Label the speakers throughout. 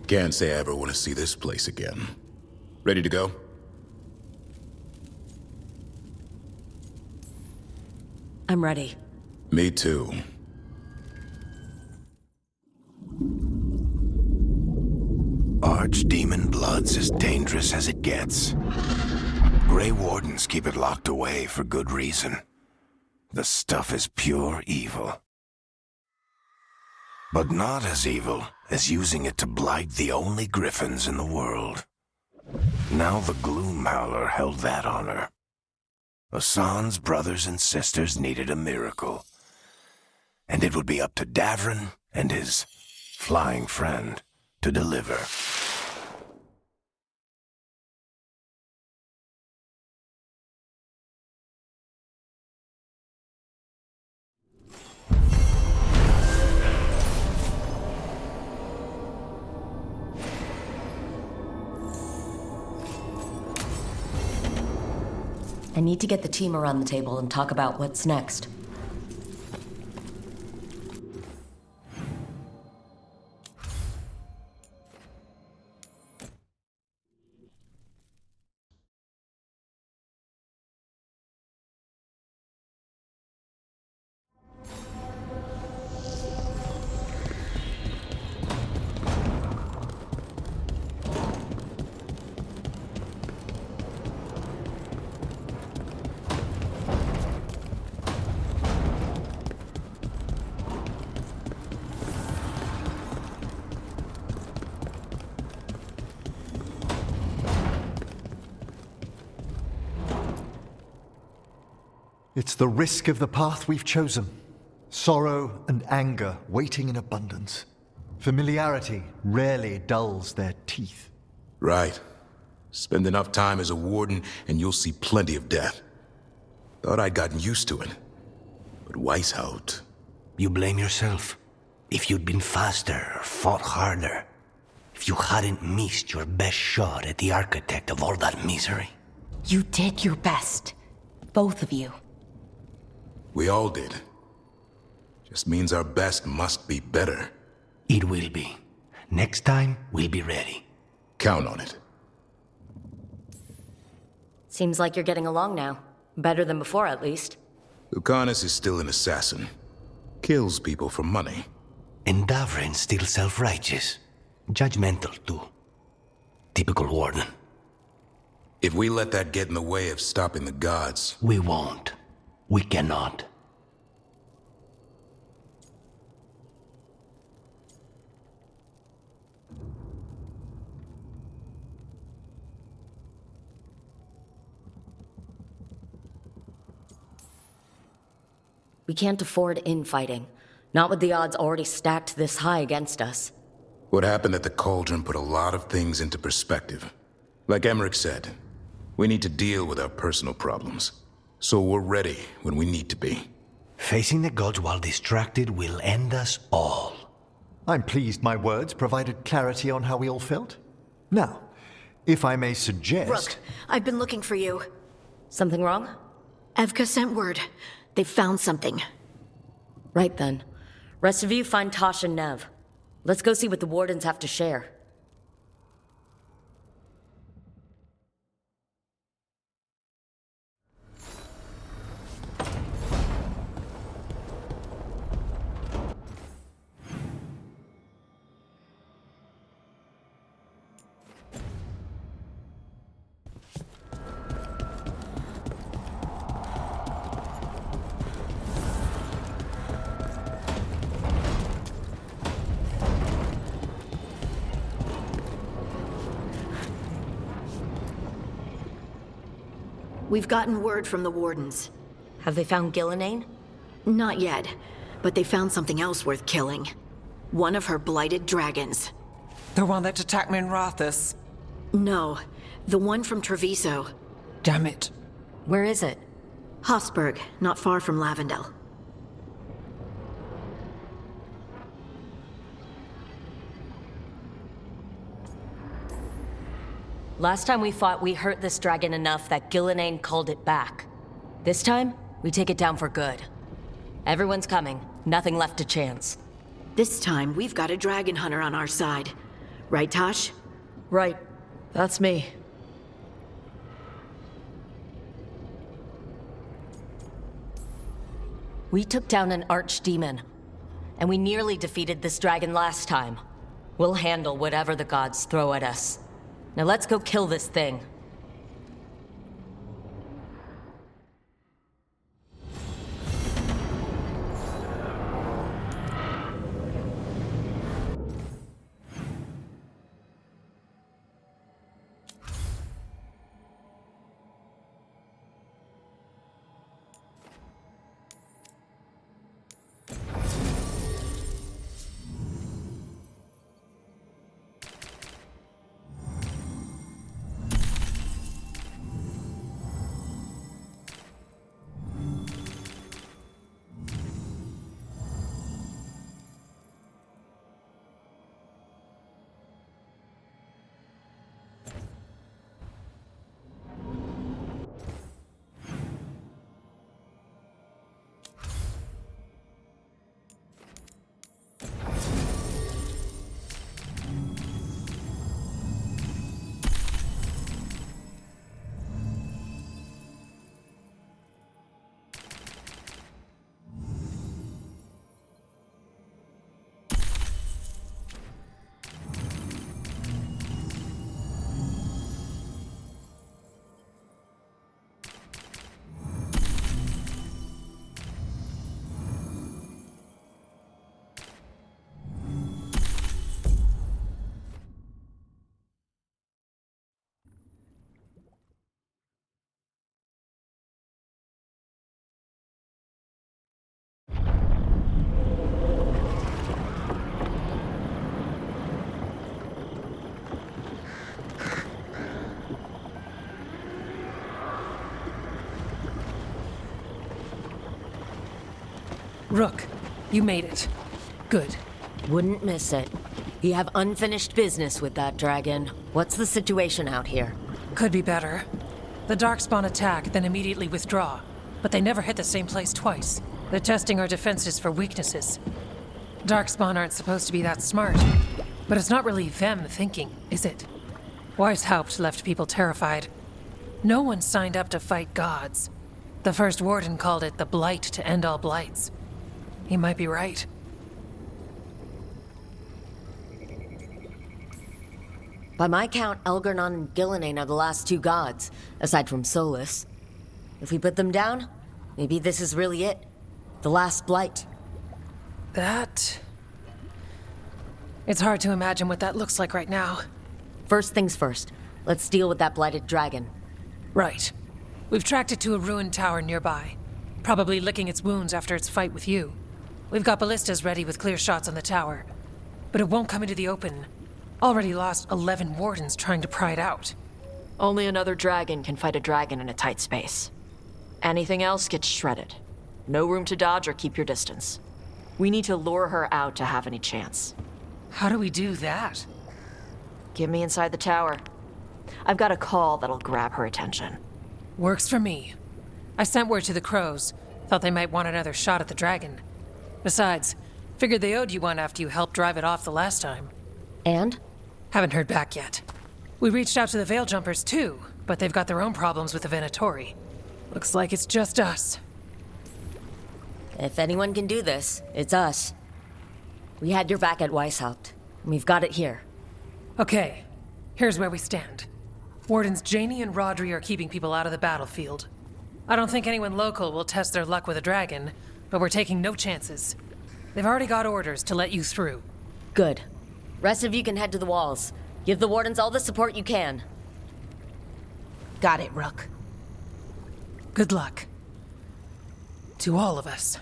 Speaker 1: Can't say I ever want to see this place again. Ready to go?
Speaker 2: I'm ready.
Speaker 1: Me too.
Speaker 3: Archdemon blood's as dangerous as it gets. Grey Wardens keep it locked away for good reason. The stuff is pure evil. But not as evil as using it to blight the only griffins in the world. Now the Gloom Howler held that honor. Hassan's brothers and sisters needed a miracle. And it would be up to Davrin and his flying friend to deliver.
Speaker 2: I need to get the team around the table and talk about what's next.
Speaker 4: It's the risk of the path we've chosen. Sorrow and anger waiting in abundance. Familiarity rarely dulls their teeth.
Speaker 1: Right. Spend enough time as a warden and you'll see plenty of death. Thought I'd gotten used to it. But Weishaupt...
Speaker 5: You blame yourself. If you'd been faster or fought harder. If you hadn't missed your best shot at the architect of all that misery.
Speaker 2: You did your best. Both of you.
Speaker 1: We all did. Just means our best must be better.
Speaker 5: It will be. Next time, we'll be ready.
Speaker 1: Count on it.
Speaker 2: Seems like you're getting along now. Better than before, at least.
Speaker 1: Lucanus is still an assassin. Kills people for money.
Speaker 5: And Davrin's still self-righteous. Judgmental, too. Typical warden.
Speaker 1: If we let that get in the way of stopping the gods...
Speaker 5: We won't. We cannot.
Speaker 2: We can't afford infighting. Not with the odds already stacked this high against us.
Speaker 1: What happened at the Cauldron put a lot of things into perspective. Like Emmerich said, we need to deal with our personal problems. So we're ready when we need to be.
Speaker 5: Facing the gods while distracted will end us all.
Speaker 4: I'm pleased my words provided clarity on how we all felt. Now, if I may suggest...
Speaker 6: Rook, I've been looking for you.
Speaker 2: Something wrong?
Speaker 6: Evka sent word. They found something.
Speaker 2: Right then. Rest of you find Tosh and Nev. Let's go see what the Wardens have to share.
Speaker 6: We've gotten word from the Wardens.
Speaker 2: Have they found Gillenane?
Speaker 6: Not yet, but they found something else worth killing. One of her blighted dragons.
Speaker 7: The one that attacked me in Rathus?
Speaker 6: No, the one from Treviso.
Speaker 7: Damn it.
Speaker 2: Where is it?
Speaker 6: Hosberg, not far from Lavendel.
Speaker 2: Last time we fought, we hurt this dragon enough that Gillenane called it back. This time, we take it down for good. Everyone's coming. Nothing left to chance.
Speaker 6: This time, we've got a dragon hunter on our side. Right, Tosh?
Speaker 8: Right. That's me.
Speaker 2: We took down an archdemon, and we nearly defeated this dragon last time. We'll handle whatever the gods throw at us. Now let's go kill this thing.
Speaker 9: Rook, you made it. Good.
Speaker 2: Wouldn't miss it. You have unfinished business with that dragon. What's the situation out here?
Speaker 9: Could be better. The Darkspawn attack, then immediately withdraw. But they never hit the same place twice. They're testing our defenses for weaknesses. Darkspawn aren't supposed to be that smart. But it's not really them thinking, is it? Weishaupt left people terrified. No one signed up to fight gods. The first warden called it the blight to end all blights. He might be right.
Speaker 2: By my count, Elgar'nan and Gillenane are the last two gods, aside from Solus. If we put them down, maybe this is really it. The last blight.
Speaker 9: That... It's hard to imagine what that looks like right now.
Speaker 2: First things first. Let's deal with that blighted dragon.
Speaker 9: Right. We've tracked it to a ruined tower nearby. Probably licking its wounds after its fight with you. We've got ballistas ready with clear shots on the tower. But it won't come into the open. Already lost 11 wardens trying to pry it out.
Speaker 8: Only another dragon can fight a dragon in a tight space. Anything else gets shredded. No room to dodge or keep your distance. We need to lure her out to have any chance.
Speaker 9: How do we do that?
Speaker 8: Get me inside the tower. I've got a call that'll grab her attention.
Speaker 9: Works for me. I sent word to the crows. Thought they might want another shot at the dragon. Besides, figured they owed you one after you helped drive it off the last time.
Speaker 2: And?
Speaker 9: Haven't heard back yet. We reached out to the Veil Jumpers too, but they've got their own problems with the Venatori. Looks like it's just us.
Speaker 2: If anyone can do this, it's us. We had your back at Weishaupt, and we've got it here.
Speaker 9: Okay, here's where we stand. Wardens Janey and Rodri are keeping people out of the battlefield. I don't think anyone local will test their luck with a dragon, but we're taking no chances. They've already got orders to let you through.
Speaker 2: Good. Rest of you can head to the walls. Give the wardens all the support you can.
Speaker 7: Got it, Rook.
Speaker 9: Good luck. To all of us.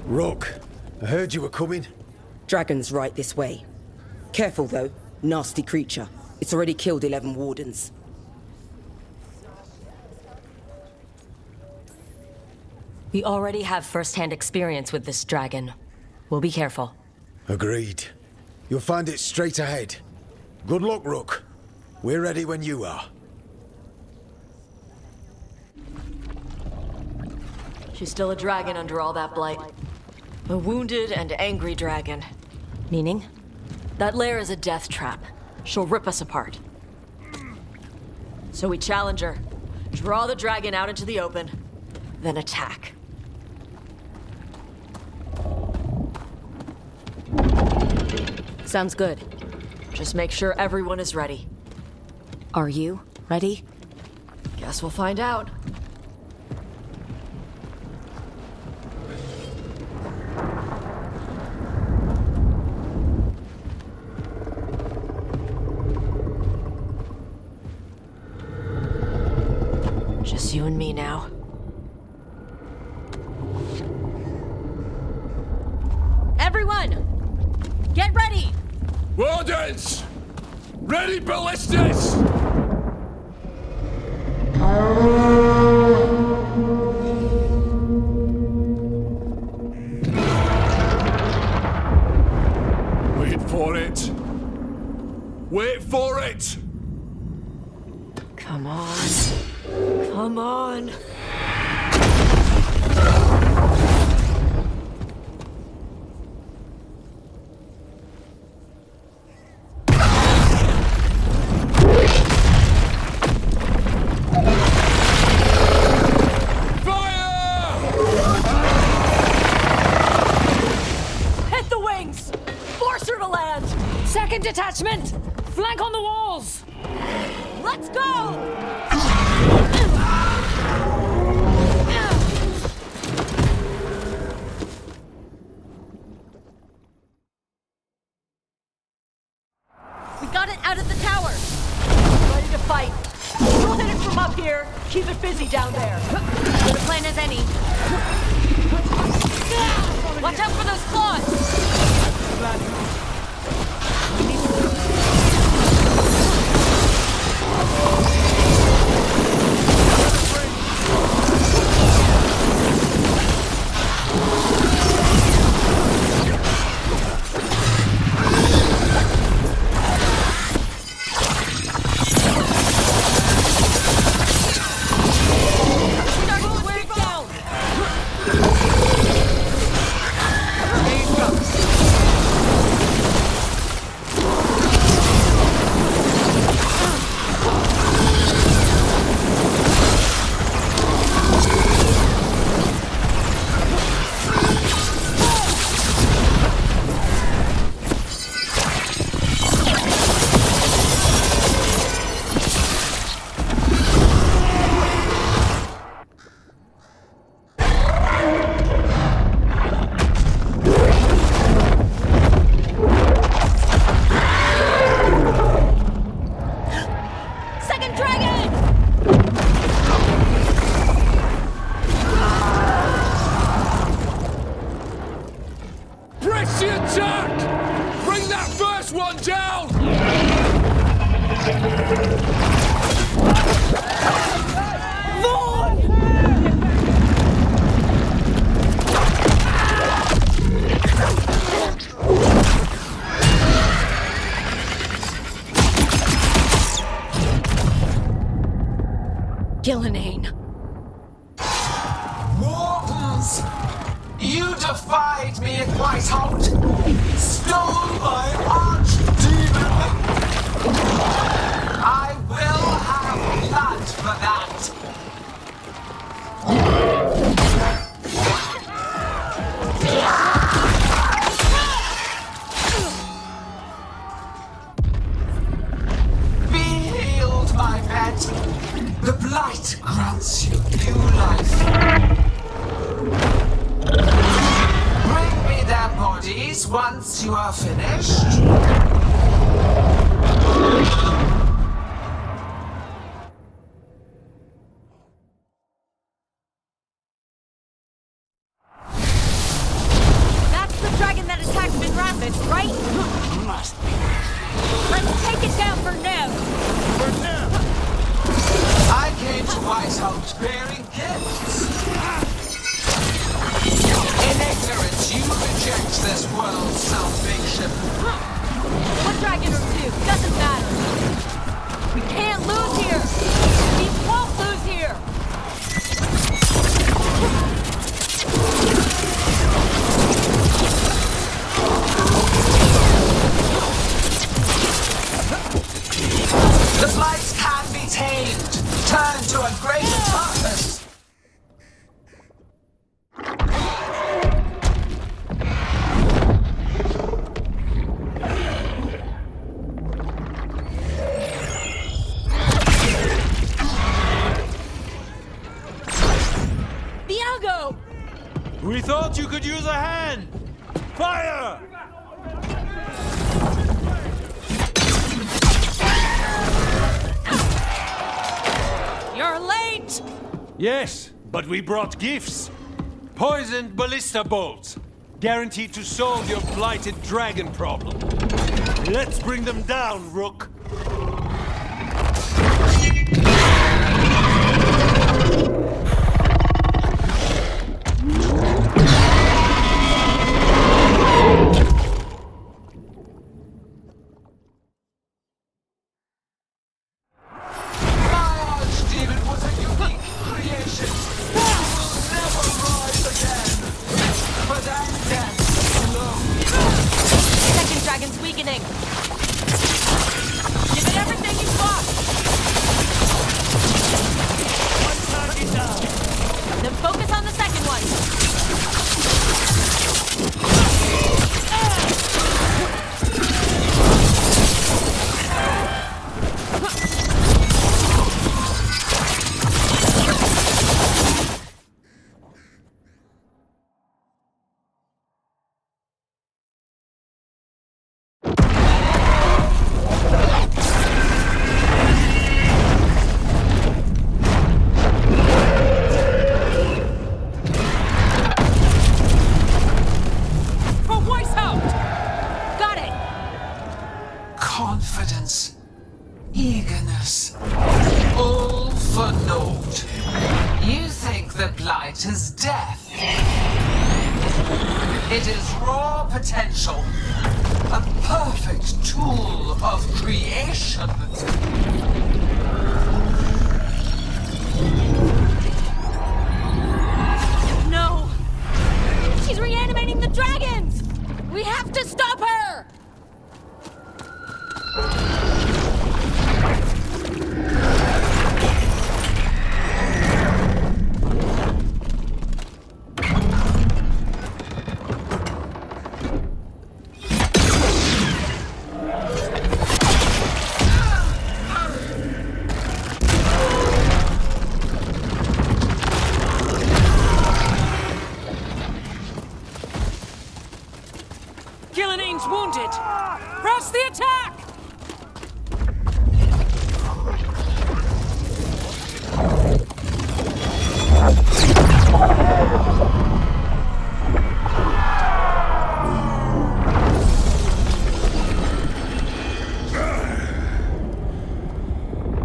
Speaker 10: Rook, I heard you were coming.
Speaker 11: Dragon's right this way. Careful, though. Nasty creature. It's already killed 11 wardens.
Speaker 2: We already have first-hand experience with this dragon. We'll be careful.
Speaker 10: Agreed. You'll find it straight ahead. Good luck, Rook. We're ready when you are.
Speaker 8: She's still a dragon under all that blight. A wounded and angry dragon.
Speaker 2: Meaning?
Speaker 8: That lair is a death trap. She'll rip us apart. So we challenge her, draw the dragon out into the open, then attack.
Speaker 2: Sounds good.
Speaker 8: Just make sure everyone is ready.
Speaker 2: Are you ready?
Speaker 8: Guess we'll find out. Just you and me now.
Speaker 2: Everyone! Get ready!
Speaker 12: Wardens! Ready ballistas! Wait for it! Wait for it!
Speaker 8: Come on. Come on.
Speaker 2: Hit the wings! Force her to land! Second detachment! Flank on the walls! Let's go! We got it out of the tower!
Speaker 8: Ready to fight. We'll hit it from up here. Keep it busy down there.
Speaker 2: Good a plan as any. Watch out for those claws!
Speaker 6: Gillenane.
Speaker 13: Wardens! You defied me at Whitehout! Stole my archdemon! I will have blood for that! Be healed, my pet! The blight grants you new life. Bring me their bodies once you are finished.
Speaker 14: rampant, right?
Speaker 13: Must be.
Speaker 14: Let's take it down for now.
Speaker 13: I came to Whitehouse bearing gifts. In ignorance, you reject this world's salvation.
Speaker 14: One dragon or two, doesn't matter. We can't lose here. We won't lose here.
Speaker 13: The blight can be tamed, turned to a greater purpose.
Speaker 14: Diego!
Speaker 12: We thought you could use a hand! Fire!
Speaker 14: You're late!
Speaker 12: Yes, but we brought gifts. Poisoned ballista bolts. Guaranteed to solve your blighted dragon problem. Let's bring them down, Rook.
Speaker 14: Second dragon's weakening. Give it everything you've got.
Speaker 12: One target down.
Speaker 14: Then focus on the second one. For Weishaupt! Got it!
Speaker 13: Confidence, eagerness, all for naught. You think the blight is death. It is raw potential, a perfect tool of creation.
Speaker 14: No! She's reanimating the dragons! We have to stop her!
Speaker 9: Gillinane's wounded! Press the attack!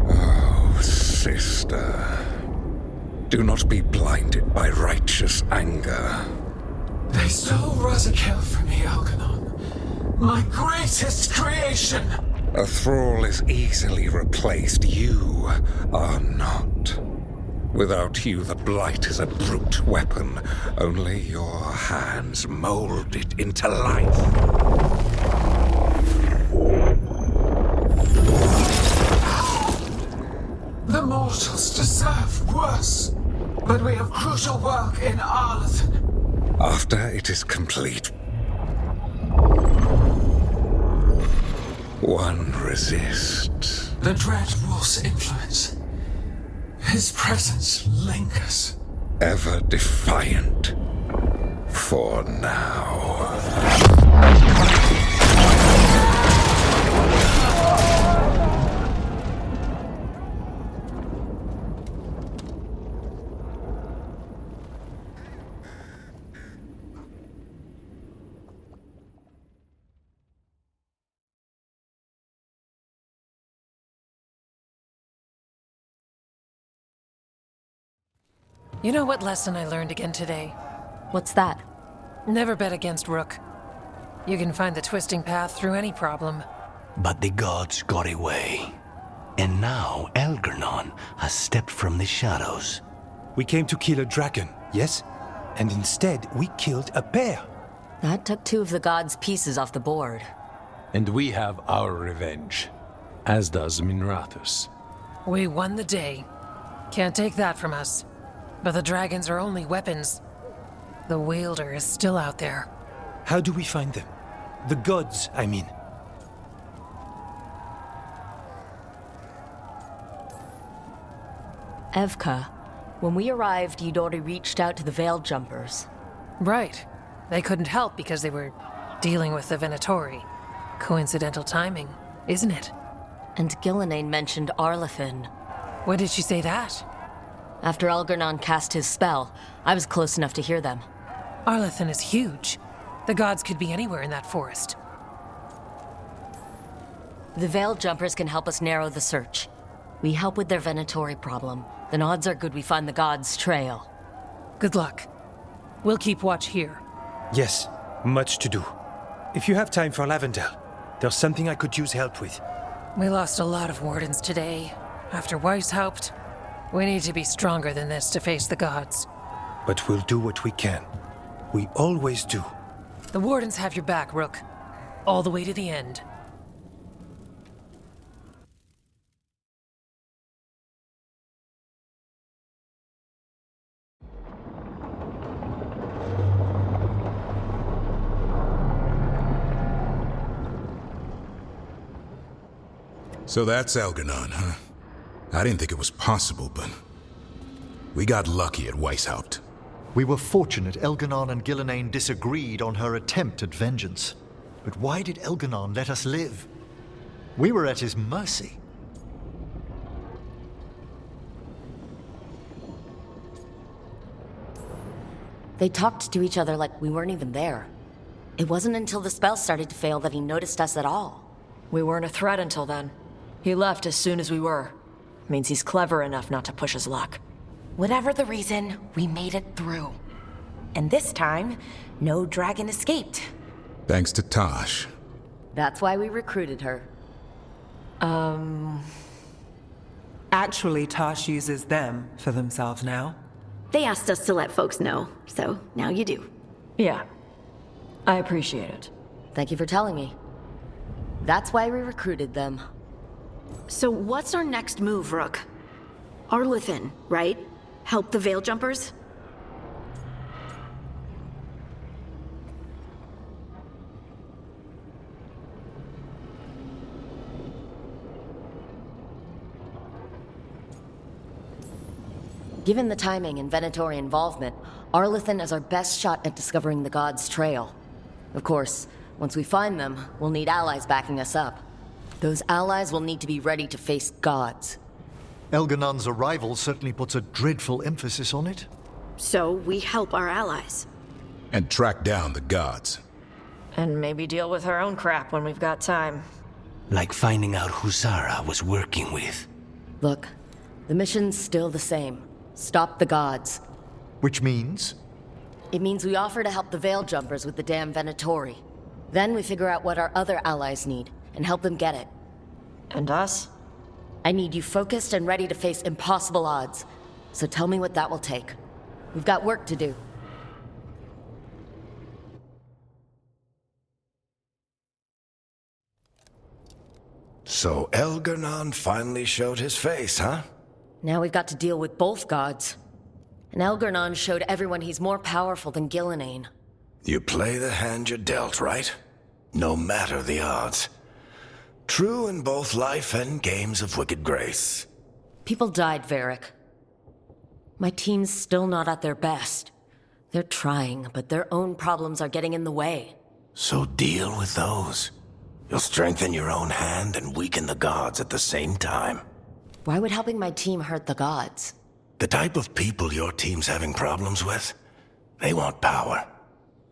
Speaker 15: Oh, sister. Do not be blinded by righteous anger.
Speaker 13: They stole Razakel from me, Algernon. My greatest creation!
Speaker 15: A thrall is easily replaced. You are not. Without you, the blight is a brute weapon. Only your hands mold it into life.
Speaker 13: The mortals deserve worse. But we have crucial work in Arlathan.
Speaker 15: After it is complete, one resists.
Speaker 13: The Dread Wolf's influence. His presence lingers.
Speaker 15: Ever defiant. For now.
Speaker 9: You know what lesson I learned again today?
Speaker 2: What's that?
Speaker 9: Never bet against Rook. You can find the twisting path through any problem.
Speaker 5: But the gods got away. And now Algernon has stepped from the shadows.
Speaker 16: We came to kill a dragon, yes? And instead, we killed a bear.
Speaker 2: That took 2 of the gods' pieces off the board.
Speaker 12: And we have our revenge, as does Minrathus.
Speaker 9: We won the day. Can't take that from us. But the dragons are only weapons. The wielder is still out there.
Speaker 16: How do we find them? The gods, I mean.
Speaker 2: Evka, when we arrived, you'd already reached out to the Veil Jumpers.
Speaker 9: Right. They couldn't help because they were dealing with the Venatori. Coincidental timing, isn't it?
Speaker 2: And Gillenane mentioned Arlathan.
Speaker 9: When did she say that?
Speaker 2: After Algernon cast his spell, I was close enough to hear them.
Speaker 9: Arlathan is huge. The gods could be anywhere in that forest.
Speaker 2: The Veil Jumpers can help us narrow the search. We help with their Venatori problem. Then odds are good we find the gods' trail.
Speaker 9: Good luck. We'll keep watch here.
Speaker 16: Yes, much to do. If you have time for Lavendel, there's something I could use help with.
Speaker 9: We lost a lot of wardens today. After Weishaupt, we need to be stronger than this to face the gods.
Speaker 16: But we'll do what we can. We always do.
Speaker 9: The wardens have your back, Rook. All the way to the end.
Speaker 1: So that's Algernon, huh? I didn't think it was possible, but we got lucky at Weishaupt.
Speaker 4: We were fortunate Elganon and Gillenane disagreed on her attempt at vengeance. But why did Elganon let us live? We were at his mercy.
Speaker 2: They talked to each other like we weren't even there. It wasn't until the spell started to fail that he noticed us at all.
Speaker 8: We weren't a threat until then. He left as soon as we were. Means he's clever enough not to push his luck.
Speaker 7: Whatever the reason, we made it through. And this time, no dragon escaped.
Speaker 1: Thanks to Tosh.
Speaker 2: That's why we recruited her.
Speaker 17: Actually, Tosh uses them for themselves now.
Speaker 6: They asked us to let folks know, so now you do.
Speaker 8: Yeah. I appreciate it.
Speaker 2: Thank you for telling me. That's why we recruited them.
Speaker 6: So what's our next move, Rook? Arlathan, right? Help the Veil Jumpers?
Speaker 2: Given the timing and Venatori involvement, Arlathan is our best shot at discovering the gods' trail. Of course, once we find them, we'll need allies backing us up. Those allies will need to be ready to face gods.
Speaker 4: Elganon's arrival certainly puts a dreadful emphasis on it.
Speaker 6: So we help our allies.
Speaker 1: And track down the gods.
Speaker 8: And maybe deal with our own crap when we've got time.
Speaker 5: Like finding out who Zara was working with.
Speaker 2: Look, the mission's still the same. Stop the gods.
Speaker 4: Which means?
Speaker 2: It means we offer to help the Veil Jumpers with the damn Venatori. Then we figure out what our other allies need, and help them get it.
Speaker 8: And us?
Speaker 2: I need you focused and ready to face impossible odds. So tell me what that will take. We've got work to do.
Speaker 3: So Elgarnon finally showed his face, huh?
Speaker 2: Now we've got to deal with both gods. And Algernon showed everyone he's more powerful than Gillenane.
Speaker 3: You play the hand you're dealt, right? No matter the odds. True in both life and games of wicked grace.
Speaker 2: People died, Varric. My team's still not at their best. They're trying, but their own problems are getting in the way.
Speaker 3: So deal with those. You'll strengthen your own hand and weaken the gods at the same time.
Speaker 2: Why would helping my team hurt the gods?
Speaker 3: The type of people your team's having problems with, they want power.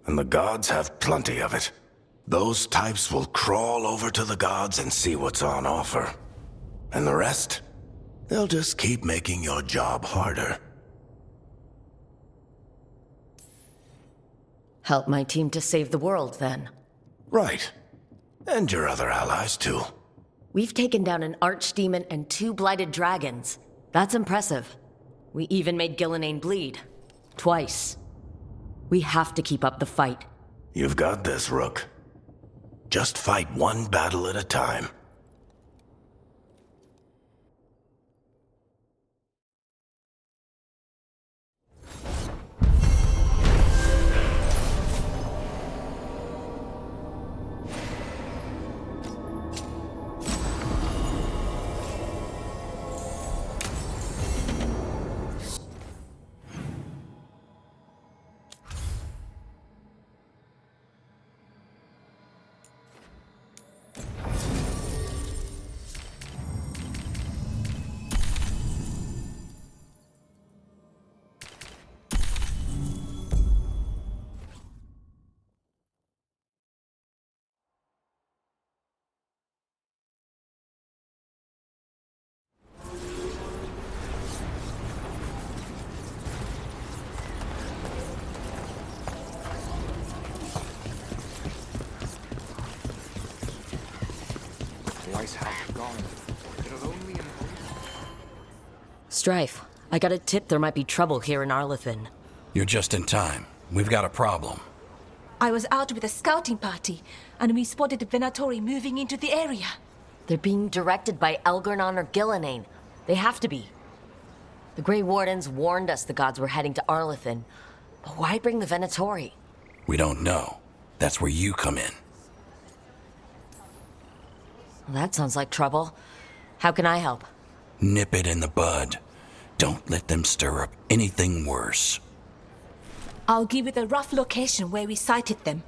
Speaker 3: And the gods have plenty of it. Those types will crawl over to the gods and see what's on offer. And the rest? They'll just keep making your job harder.
Speaker 2: Help my team to save the world, then.
Speaker 3: Right. And your other allies, too.
Speaker 2: We've taken down an archdemon and 2 blighted dragons. That's impressive. We even made Gillenane bleed. Twice. We have to keep up the fight.
Speaker 3: You've got this, Rook. Just fight one battle at a time.
Speaker 2: Strife, I got a tip there might be trouble here in Arlithin.
Speaker 5: You're just in time. We've got a problem.
Speaker 18: I was out with a scouting party, and we spotted the Venatori moving into the area.
Speaker 2: They're being directed by Elgarnon or Gillenane. They have to be. The Grey Wardens warned us the gods were heading to Arlithin. But why bring the Venatori?
Speaker 5: We don't know. That's where you come in.
Speaker 2: Well, that sounds like trouble. How can I help?
Speaker 5: Nip it in the bud. Don't let them stir up anything worse.
Speaker 18: I'll give you the rough location where we sighted them,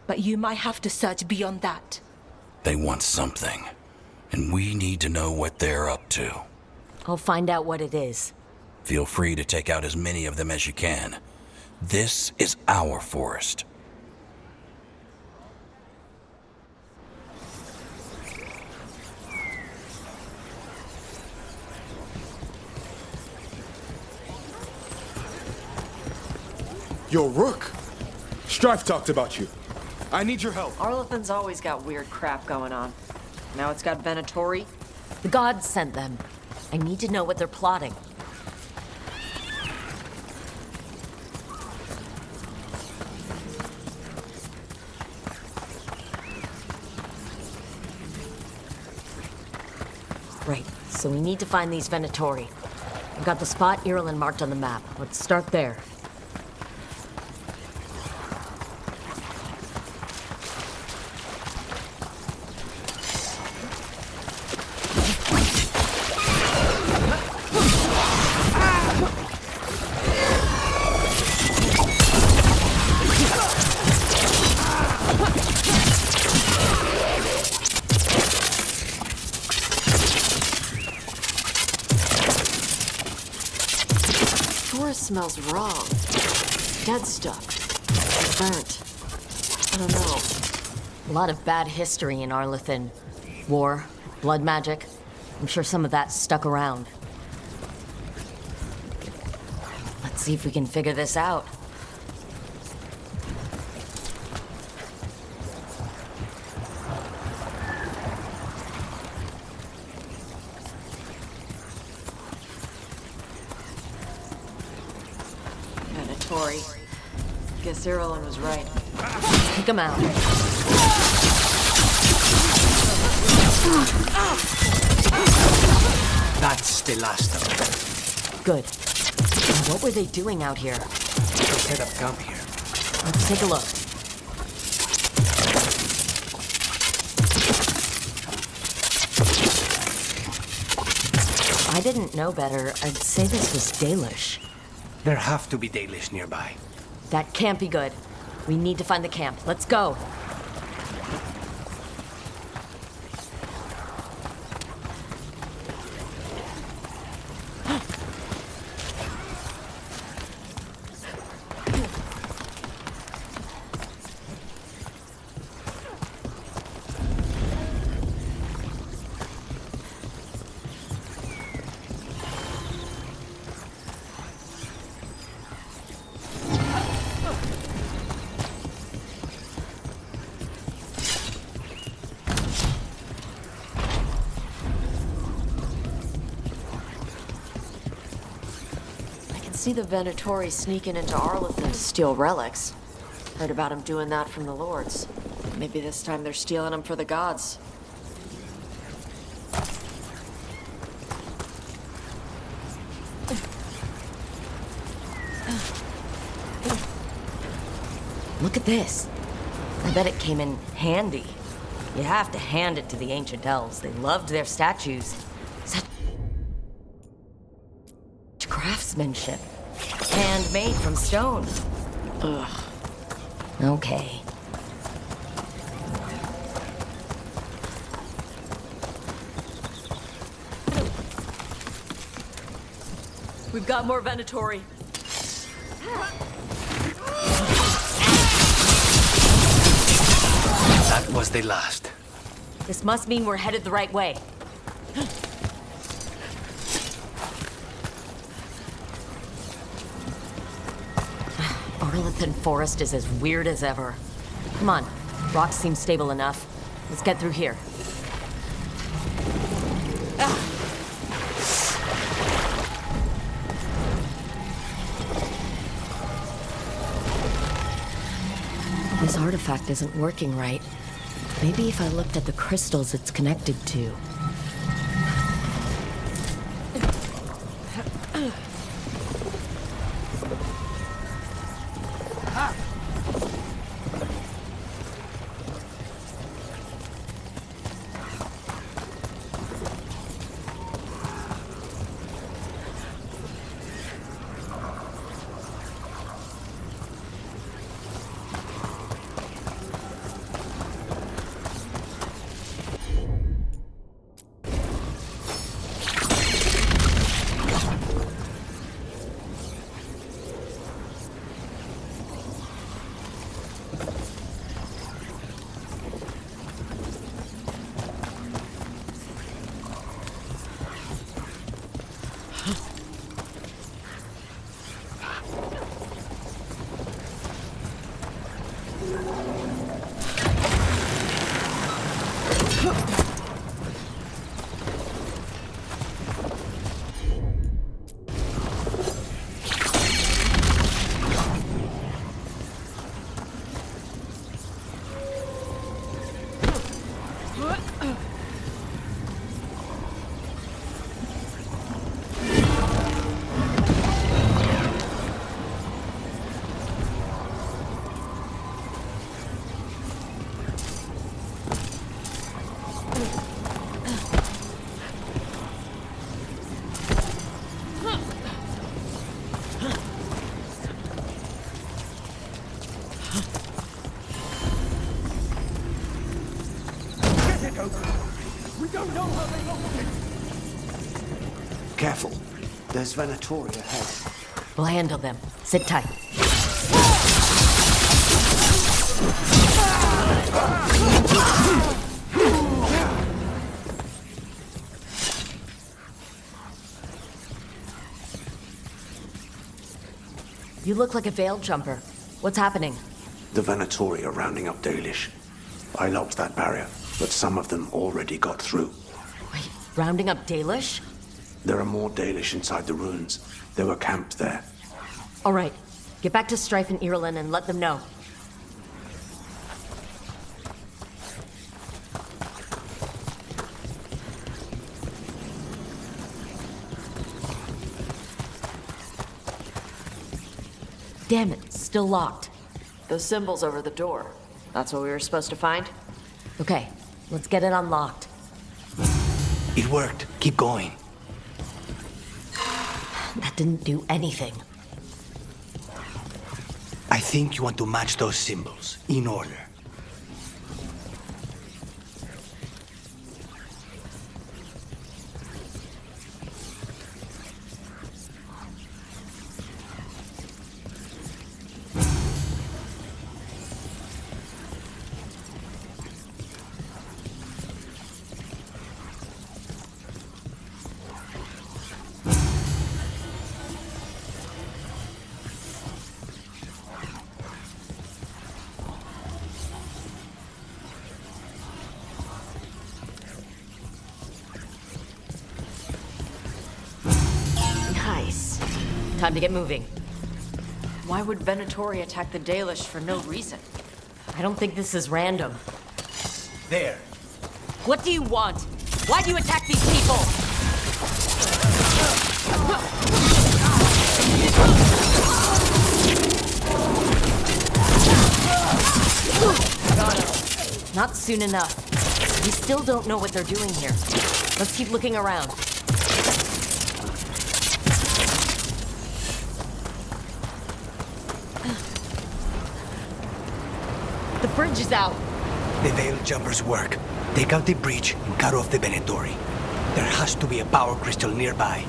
Speaker 18: but you might have to search beyond that.
Speaker 5: They want something, and we need to know what they're up to.
Speaker 2: I'll find out what it is.
Speaker 5: Feel free to take out as many of them as you can. This is our forest.
Speaker 19: Yo, Rook! Strife talked about you. I need your help.
Speaker 8: Arlithin's always got weird crap going on. Now it's got Venatori.
Speaker 2: The gods sent them. I need to know what they're plotting. Right, so we need to find these Venatori. I've got the spot Irulan marked on the map. Let's start there.
Speaker 8: Smells wrong. Dead stuff. Burnt. I don't know.
Speaker 2: A lot of bad history in Arlithin. War, blood magic. I'm sure some of that stuck around. Let's see if we can figure this out.
Speaker 8: Guess Irulan was right.
Speaker 2: Kick him out.
Speaker 5: That's the last of them.
Speaker 2: Good. And what were they doing out here?
Speaker 5: They set up camp here.
Speaker 2: Let's take a look. If I didn't know better, I'd say this was Dalish.
Speaker 5: There have to be Dalish nearby.
Speaker 2: That can't be good. We need to find the camp. Let's go.
Speaker 8: see the Venatori sneaking into Arlithan to steal relics. Heard about him doing that from the Lords. Maybe this time they're stealing them for the gods.
Speaker 2: Look at this. I bet it came in handy. You have to hand it to the ancient elves. They loved their statues. Such craftsmanship. Handmade from stone. Ugh. Okay.
Speaker 8: We've got more Venatori.
Speaker 5: That was the last.
Speaker 2: This must mean we're headed the right way. Arlithan Forest is as weird as ever. Come on, rocks seem stable enough. Let's get through here. This artifact isn't working right. Maybe if I looked at the crystals it's connected to.
Speaker 13: We don't know how they lost it!
Speaker 5: Careful. There's Venatori ahead.
Speaker 2: We'll handle them. Sit tight. You look like a veiled jumper. What's happening?
Speaker 5: The Venatori are rounding up Dalish. I locked that barrier, but some of them already got through.
Speaker 2: Wait, rounding up Dalish?
Speaker 5: There are more Dalish inside the ruins. They were camped there.
Speaker 2: All right. Get back to Strife and Irulan and let them know. Damn it, still locked.
Speaker 8: Those symbols over the door. That's what we were supposed to find?
Speaker 2: Okay, let's get it unlocked.
Speaker 5: It worked. Keep going.
Speaker 2: That didn't do anything.
Speaker 5: I think you want to match those symbols, in order.
Speaker 2: Time to get moving.
Speaker 8: Why would Venatori attack the Dalish for no reason?
Speaker 2: I don't think this is random.
Speaker 5: There.
Speaker 2: What do you want? Why do you attack these people? Got him. Not soon enough. We still don't know what they're doing here. Let's keep looking around. The bridge is out.
Speaker 5: The Veil Jumpers work. Take out the breach and cut off the Venatori. There has to be a power crystal nearby.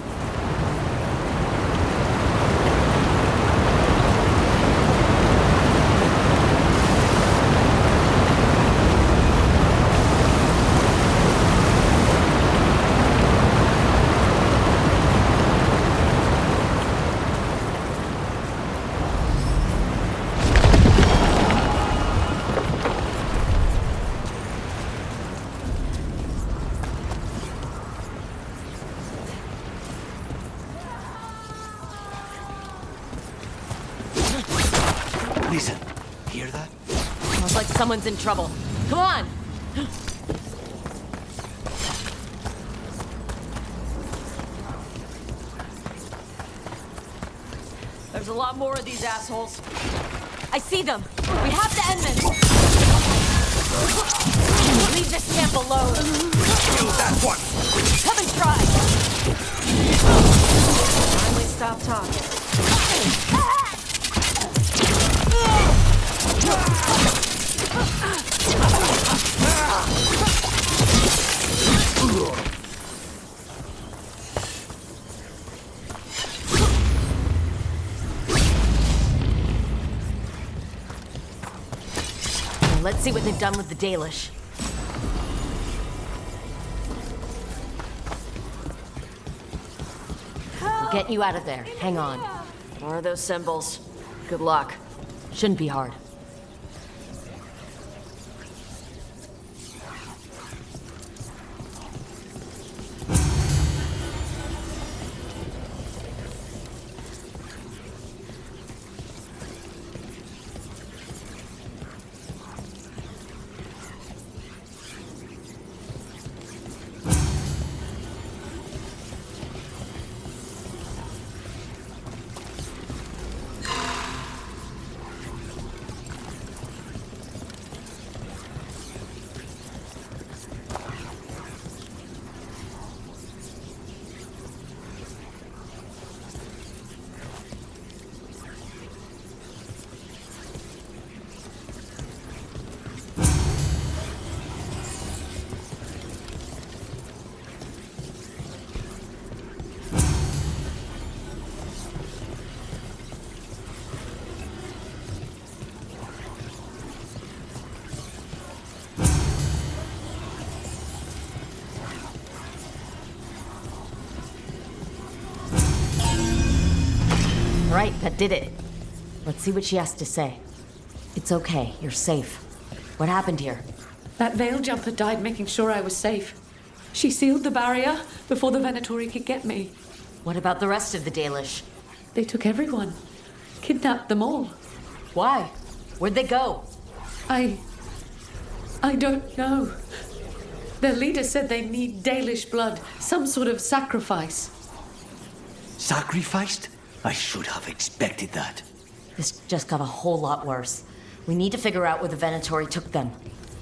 Speaker 5: Listen, hear that?
Speaker 2: Sounds like someone's in trouble. Come on!
Speaker 8: There's a lot more of these assholes.
Speaker 2: I see them! We have to end this! Leave this camp alone!
Speaker 5: Use that one!
Speaker 2: Come and try!
Speaker 8: Finally stop talking.
Speaker 2: Let's see what they've done with the Dalish. We'll get you out of there. Hang on.
Speaker 8: What are those symbols? Good luck.
Speaker 2: Shouldn't be hard. Right, that did it. Let's see what she has to say. It's okay, you're safe. What happened here?
Speaker 20: That Veil Jumper died making sure I was safe. She sealed the barrier before the Venatori could get me.
Speaker 2: What about the rest of the Dalish?
Speaker 20: They took everyone. Kidnapped them all.
Speaker 2: Why? Where'd they go?
Speaker 20: I don't know. Their leader said they need Dalish blood, some sort of sacrifice.
Speaker 5: Sacrificed? I should have expected that.
Speaker 2: This just got a whole lot worse. We need to figure out where the Venatori took them.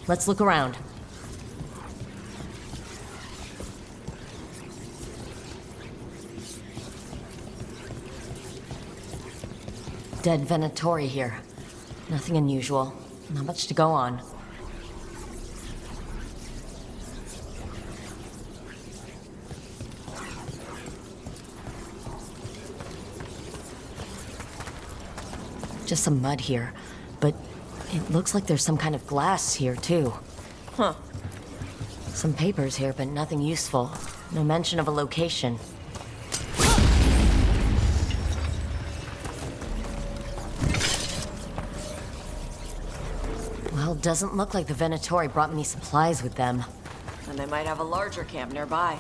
Speaker 2: Let's look around. Dead Venatori here. Nothing unusual. Not much to go on. Just some mud here, but it looks like there's some kind of glass here, too.
Speaker 8: Huh.
Speaker 2: Some papers here, but nothing useful. No mention of a location. Well, doesn't look like the Venatori brought any supplies with them.
Speaker 8: And they might have a larger camp nearby.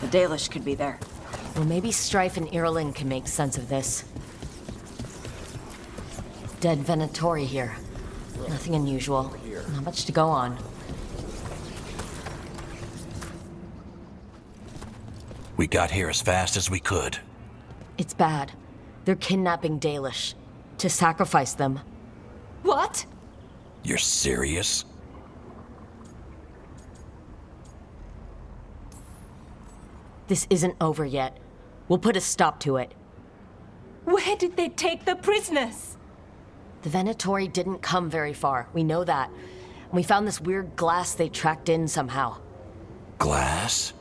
Speaker 8: The Dalish could be there.
Speaker 2: Well, maybe Strife and Irulan can make sense of this. Dead Venatori here. Nothing unusual. Not much to go on.
Speaker 5: We got here as fast as we could.
Speaker 2: It's bad. They're kidnapping Dalish. To sacrifice them.
Speaker 18: What?
Speaker 5: You're serious?
Speaker 2: This isn't over yet. We'll put a stop to it.
Speaker 18: Where did they take the prisoners?
Speaker 2: The Venatori didn't come very far. We know that. And we found this weird glass they tracked in somehow.
Speaker 5: Glass?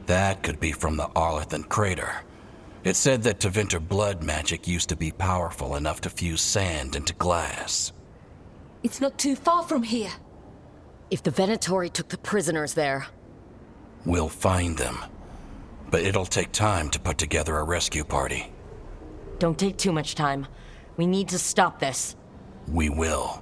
Speaker 5: That could be from the Arlithan crater. It said that Tevinter blood magic used to be powerful enough to fuse sand into glass.
Speaker 18: It's not too far from here.
Speaker 2: If the Venatori took the prisoners there...
Speaker 5: We'll find them. But it'll take time to put together a rescue party.
Speaker 2: Don't take too much time. We need to stop this.
Speaker 5: We will.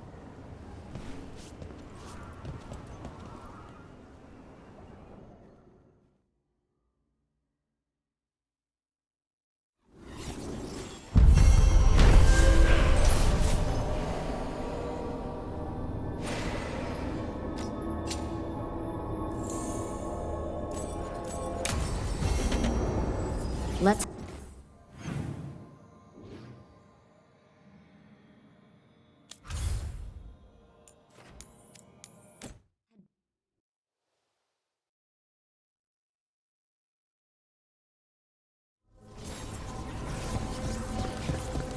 Speaker 2: Let's...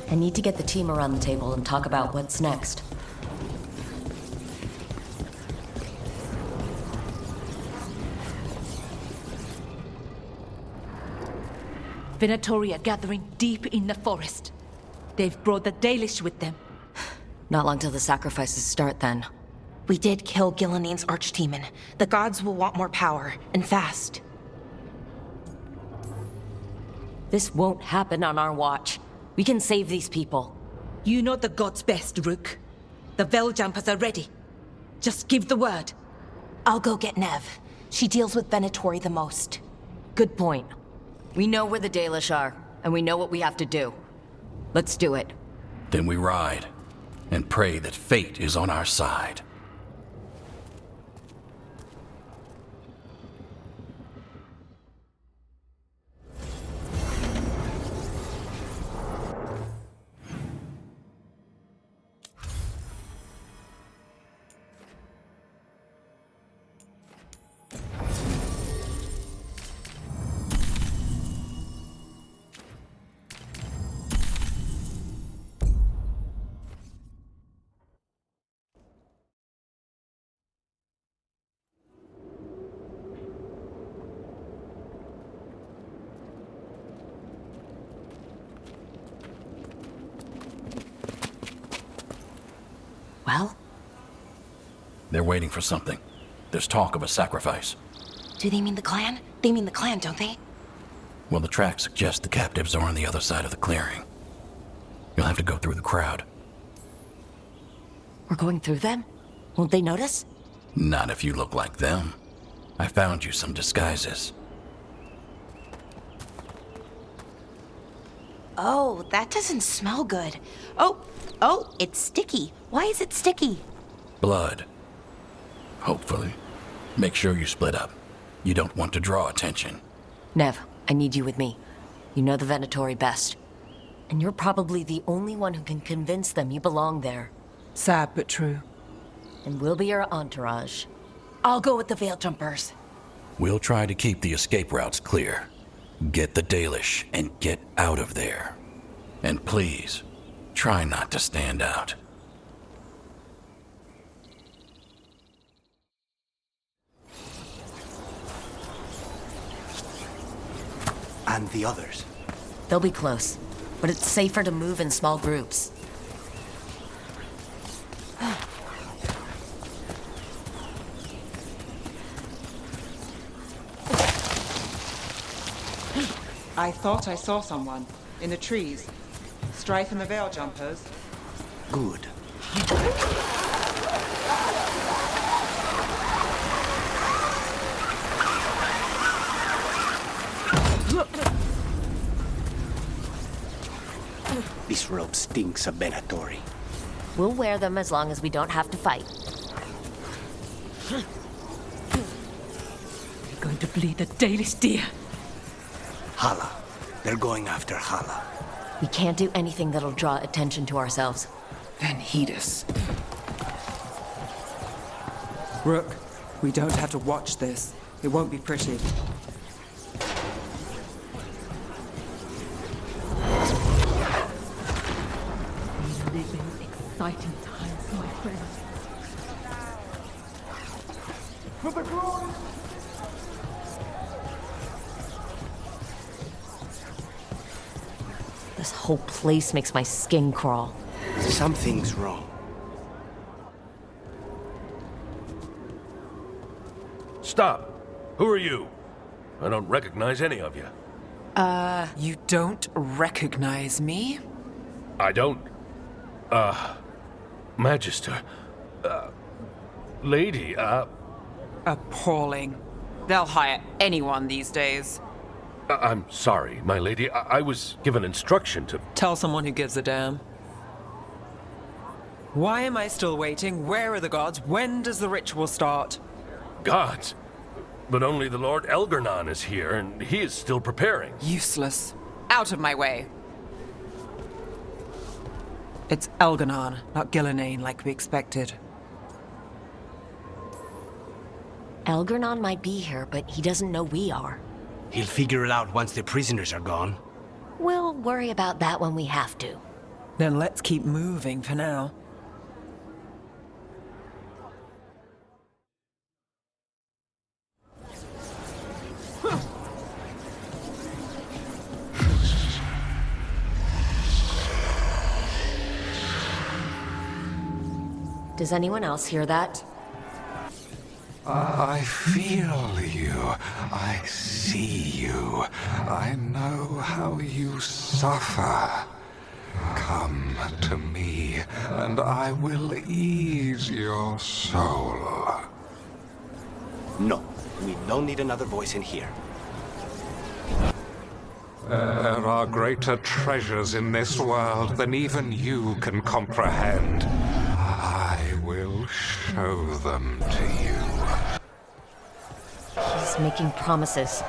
Speaker 2: I need to get the team around the table and talk about what's next.
Speaker 18: Venatori are gathering deep in the forest. They've brought the Dalish with them.
Speaker 2: Not long till the sacrifices start, then.
Speaker 7: We did kill Gillinean's archdemon. The gods will want more power, and fast.
Speaker 2: This won't happen on our watch. We can save these people.
Speaker 18: You know the gods best, Rook. The Veiljumpers are ready. Just give the word.
Speaker 7: I'll go get Nev. She deals with Venatori the most.
Speaker 2: Good point. We know where the Dalish are, and we know what we have to do. Let's do it.
Speaker 5: Then we ride, and pray that fate is on our side.
Speaker 2: Well?
Speaker 5: They're waiting for something. There's talk of a sacrifice.
Speaker 7: Do they mean the clan? They mean the clan, don't they?
Speaker 5: Well, the tracks suggest the captives are on the other side of the clearing. You'll have to go through the crowd.
Speaker 2: We're going through them? Won't they notice?
Speaker 5: Not if you look like them. I found you some disguises.
Speaker 7: Oh, that doesn't smell good. Oh, it's sticky. Why is it sticky?
Speaker 5: Blood. Hopefully. Make sure you split up. You don't want to draw attention.
Speaker 2: Nev, I need you with me. You know the Venatori best. And you're probably the only one who can convince them you belong there.
Speaker 17: Sad but true.
Speaker 2: And we'll be your entourage.
Speaker 7: I'll go with the Veiljumpers.
Speaker 5: We'll try to keep the escape routes clear. Get the Dalish and get out of there. And please, try not to stand out. And the others?
Speaker 2: They'll be close, but it's safer to move in small groups.
Speaker 17: I thought I saw someone in the trees. Strife and the Veiljumpers.
Speaker 5: Good.
Speaker 21: robe stinks of Venatori.
Speaker 2: We'll wear them as long as we don't have to fight.
Speaker 20: You're going to bleed the Dalish deer.
Speaker 21: Hala. They're going after Hala.
Speaker 2: We can't do anything that'll draw attention to ourselves.
Speaker 17: Then heed us. Rook, we don't have to watch this. It won't be pretty.
Speaker 20: We live in exciting times, my friend.
Speaker 19: For the glory!
Speaker 2: This whole place makes my skin crawl.
Speaker 21: Something's wrong.
Speaker 22: Stop! Who are you? I don't recognize any of you.
Speaker 17: You don't recognize me?
Speaker 22: I don't... Magister. Lady,
Speaker 17: Appalling. They'll hire anyone these days.
Speaker 22: I'm sorry, my lady. I was given instruction to...
Speaker 17: Tell someone who gives a damn. Why am I still waiting? Where are the gods? When does the ritual start?
Speaker 22: Gods? But only the Lord Elgarnon is here, and he is still preparing.
Speaker 17: Useless. Out of my way. It's Elgarnon, not Gillenane like we expected.
Speaker 2: Elgarnon might be here, but he doesn't know we are.
Speaker 21: He'll figure it out once the prisoners are gone.
Speaker 2: We'll worry about that when we have to.
Speaker 17: Then let's keep moving for now.
Speaker 2: Does anyone else hear that?
Speaker 15: I feel you. I see you. I know how you suffer. Come to me, and I will ease your soul.
Speaker 21: No, we don't need another voice in here.
Speaker 15: There are greater treasures in this world than even you can comprehend. I will show them to you.
Speaker 2: He's making promises.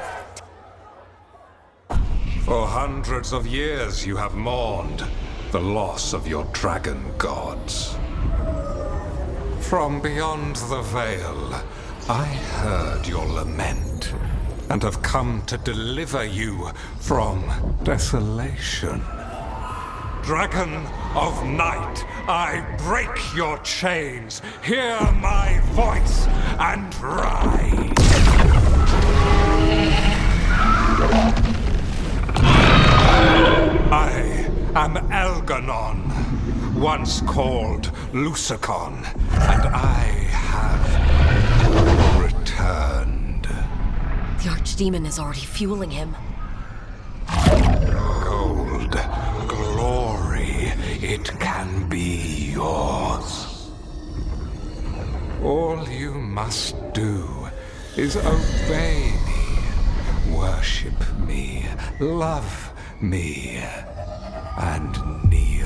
Speaker 15: For hundreds of years you have mourned the loss of your dragon gods. From beyond the veil, I heard your lament and have come to deliver you from desolation. Dragon of Night, I break your chains. Hear my voice and rise. I am Elgarnon, once called Lucicon, and I have returned.
Speaker 2: The Archdemon is already fueling him.
Speaker 15: Gold, glory, it can be yours. All you must do is obey me, worship me, love me, and kneel.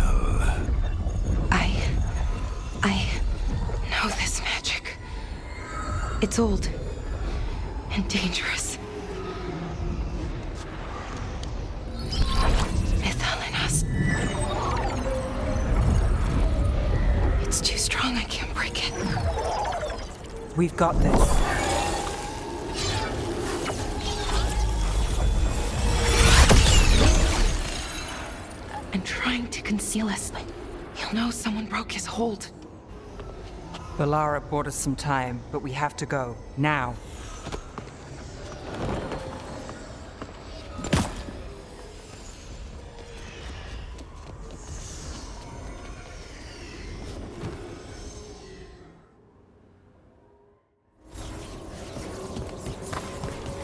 Speaker 11: I know this magic. It's old and dangerous. Mythalinas. It's too strong, I can't break it.
Speaker 17: We've got this.
Speaker 11: And trying to conceal us. He'll know someone broke his hold.
Speaker 17: Valara bought us some time, but we have to go. Now.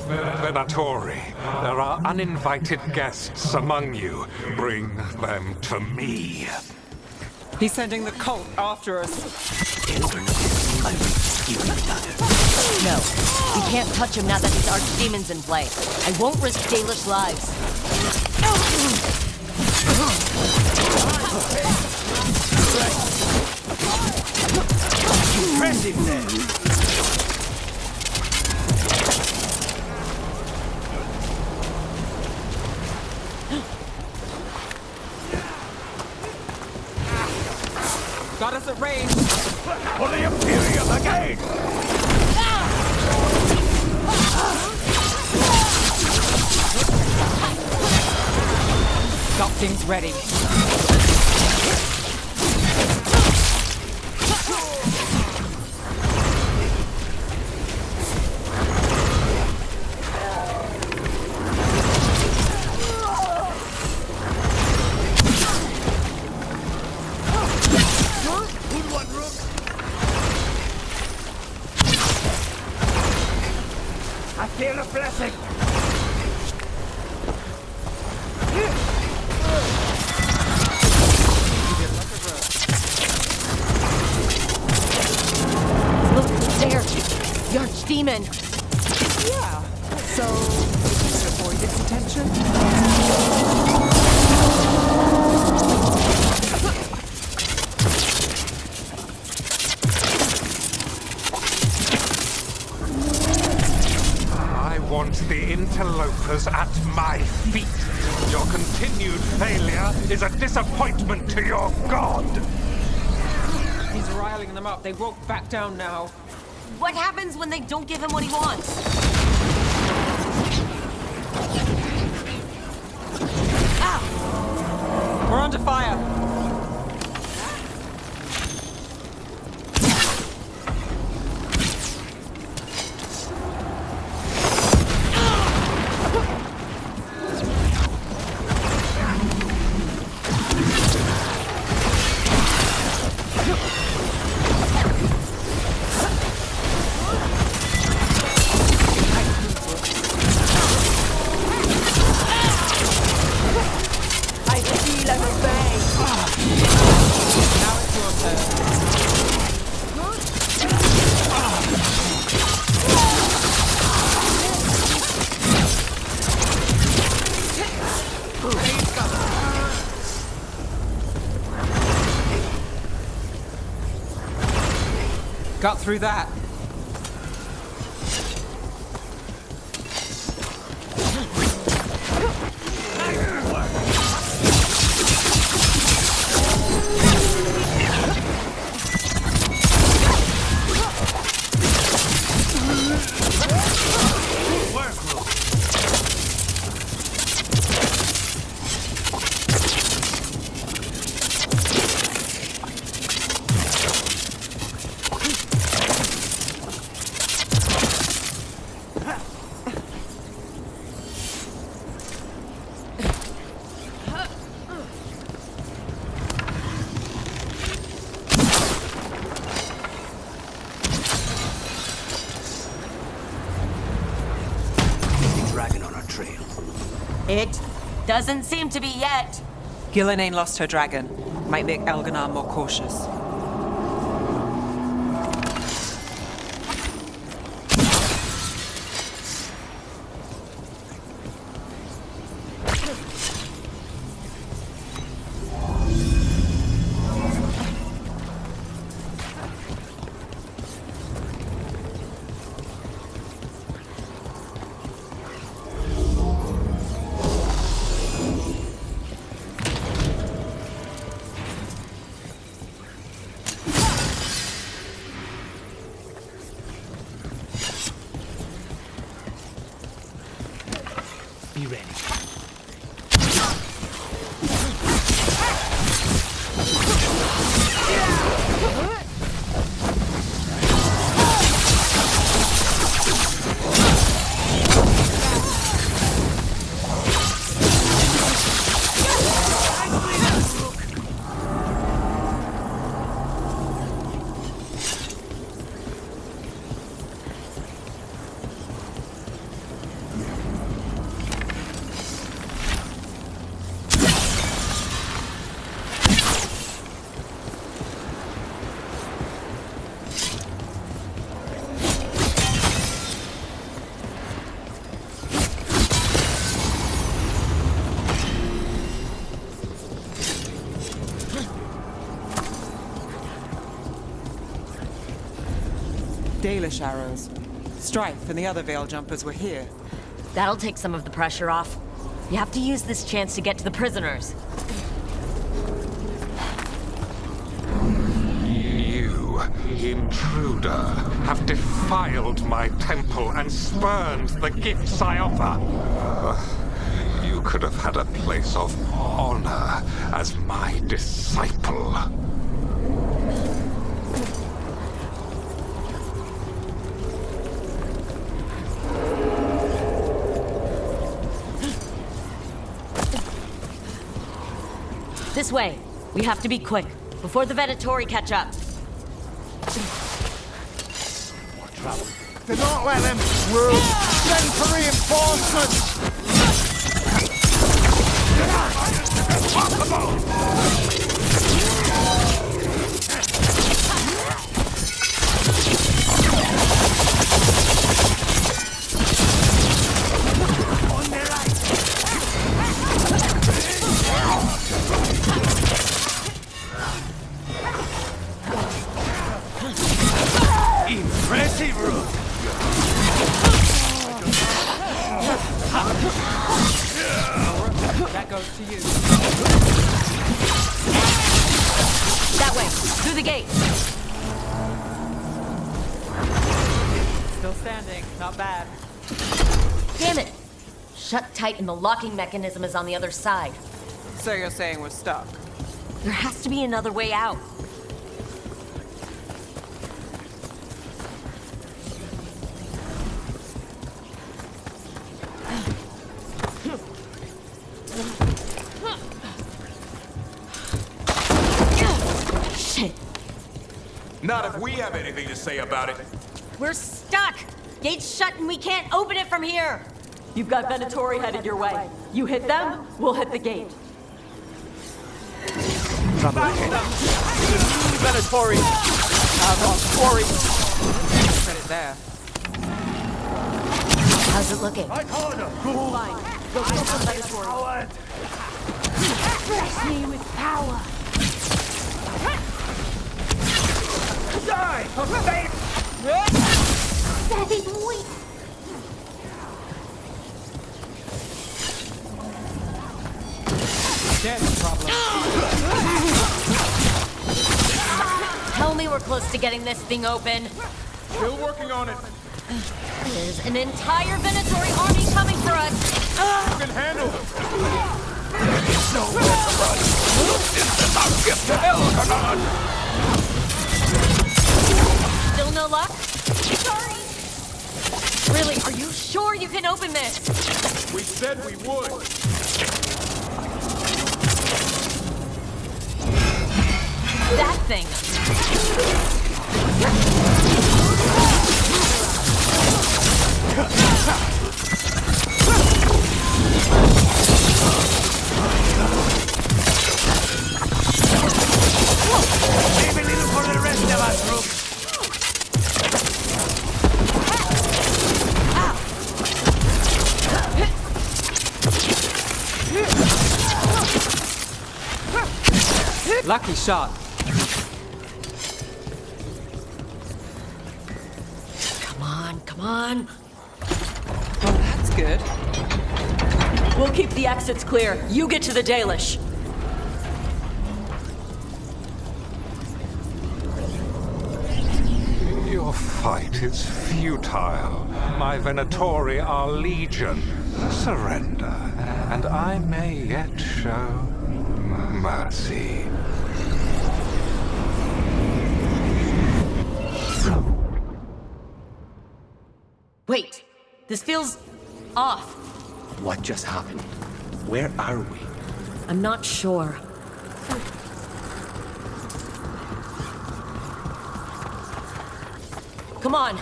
Speaker 15: Venatori, there are uninvited guests among you. Bring them to me.
Speaker 17: He's sending the cult after us.
Speaker 2: No, we can't touch him now that these Archdemon's in play. I won't risk Dalish lives.
Speaker 12: Impressive then.
Speaker 17: Got us at range.
Speaker 12: For the Imperium again!
Speaker 17: Got things ready.
Speaker 12: I feel a blessing!
Speaker 2: Look, there! The Archdemon!
Speaker 17: Yeah. So, avoid its attention?
Speaker 15: I want the interlopers at my feet. Your continued failure is a disappointment to your god.
Speaker 17: He's riling them up. They won't back down now.
Speaker 2: What happens when they don't give him what he wants?
Speaker 17: Ow! We're under fire. Got through that.
Speaker 2: It doesn't seem to be yet.
Speaker 17: Gillen ain't lost her dragon. Might make Elganar more cautious.
Speaker 12: Be ready.
Speaker 17: Dalish arrows. Strife and the other Veil Jumpers were here.
Speaker 2: That'll take some of the pressure off. You have to use this chance to get to the prisoners.
Speaker 15: You, intruder, have defiled my temple and spurned the gifts I offer. You could have had a place of honor as my disciple.
Speaker 2: This way. We have to be quick, before the Venatori catch up.
Speaker 10: More trouble. Do not let them through! Send for reinforcements! On their right!
Speaker 12: Impressive, Rook!
Speaker 17: That goes to you.
Speaker 2: That way, through the gate.
Speaker 17: Still standing, not bad.
Speaker 2: Damn it! Shut tight and the locking mechanism is on the other side.
Speaker 17: So you're saying we're stuck?
Speaker 2: There has to be another way out. Shit.
Speaker 1: Not if we have anything to say about it.
Speaker 2: We're stuck! Gate's shut and we can't open it from here!
Speaker 8: You've got Venatori headed your way. You hit them, we'll hit the gate.
Speaker 17: Venatori! Quarry! Credit there.
Speaker 2: How's it looking?
Speaker 10: Right corner!
Speaker 8: Fine. Go kill some Venatori.
Speaker 18: Bless me with power.
Speaker 10: Die! Babe!
Speaker 18: Daddy boy.
Speaker 17: There's a problem.
Speaker 2: Tell me we're close to getting this thing open.
Speaker 19: Still working on it.
Speaker 2: There's an entire Venatori army coming for us!
Speaker 19: You can handle them.
Speaker 15: There is nowhere to run. This is our gift to Veilguard.
Speaker 2: Still no luck? Sorry! Really, are you sure you can open this?
Speaker 19: We said we would.
Speaker 2: That thing!
Speaker 10: Leave a little for the rest of us, Rook.
Speaker 17: Lucky shot.
Speaker 2: Come on, come on!
Speaker 17: Well, that's good.
Speaker 8: We'll keep the exits clear. You get to the Dalish.
Speaker 15: Your fight is futile. My Venatori are legion. Surrender, and I may yet show mercy.
Speaker 2: Wait, this feels off.
Speaker 21: What just happened? Where are we?
Speaker 2: I'm not sure. Come on,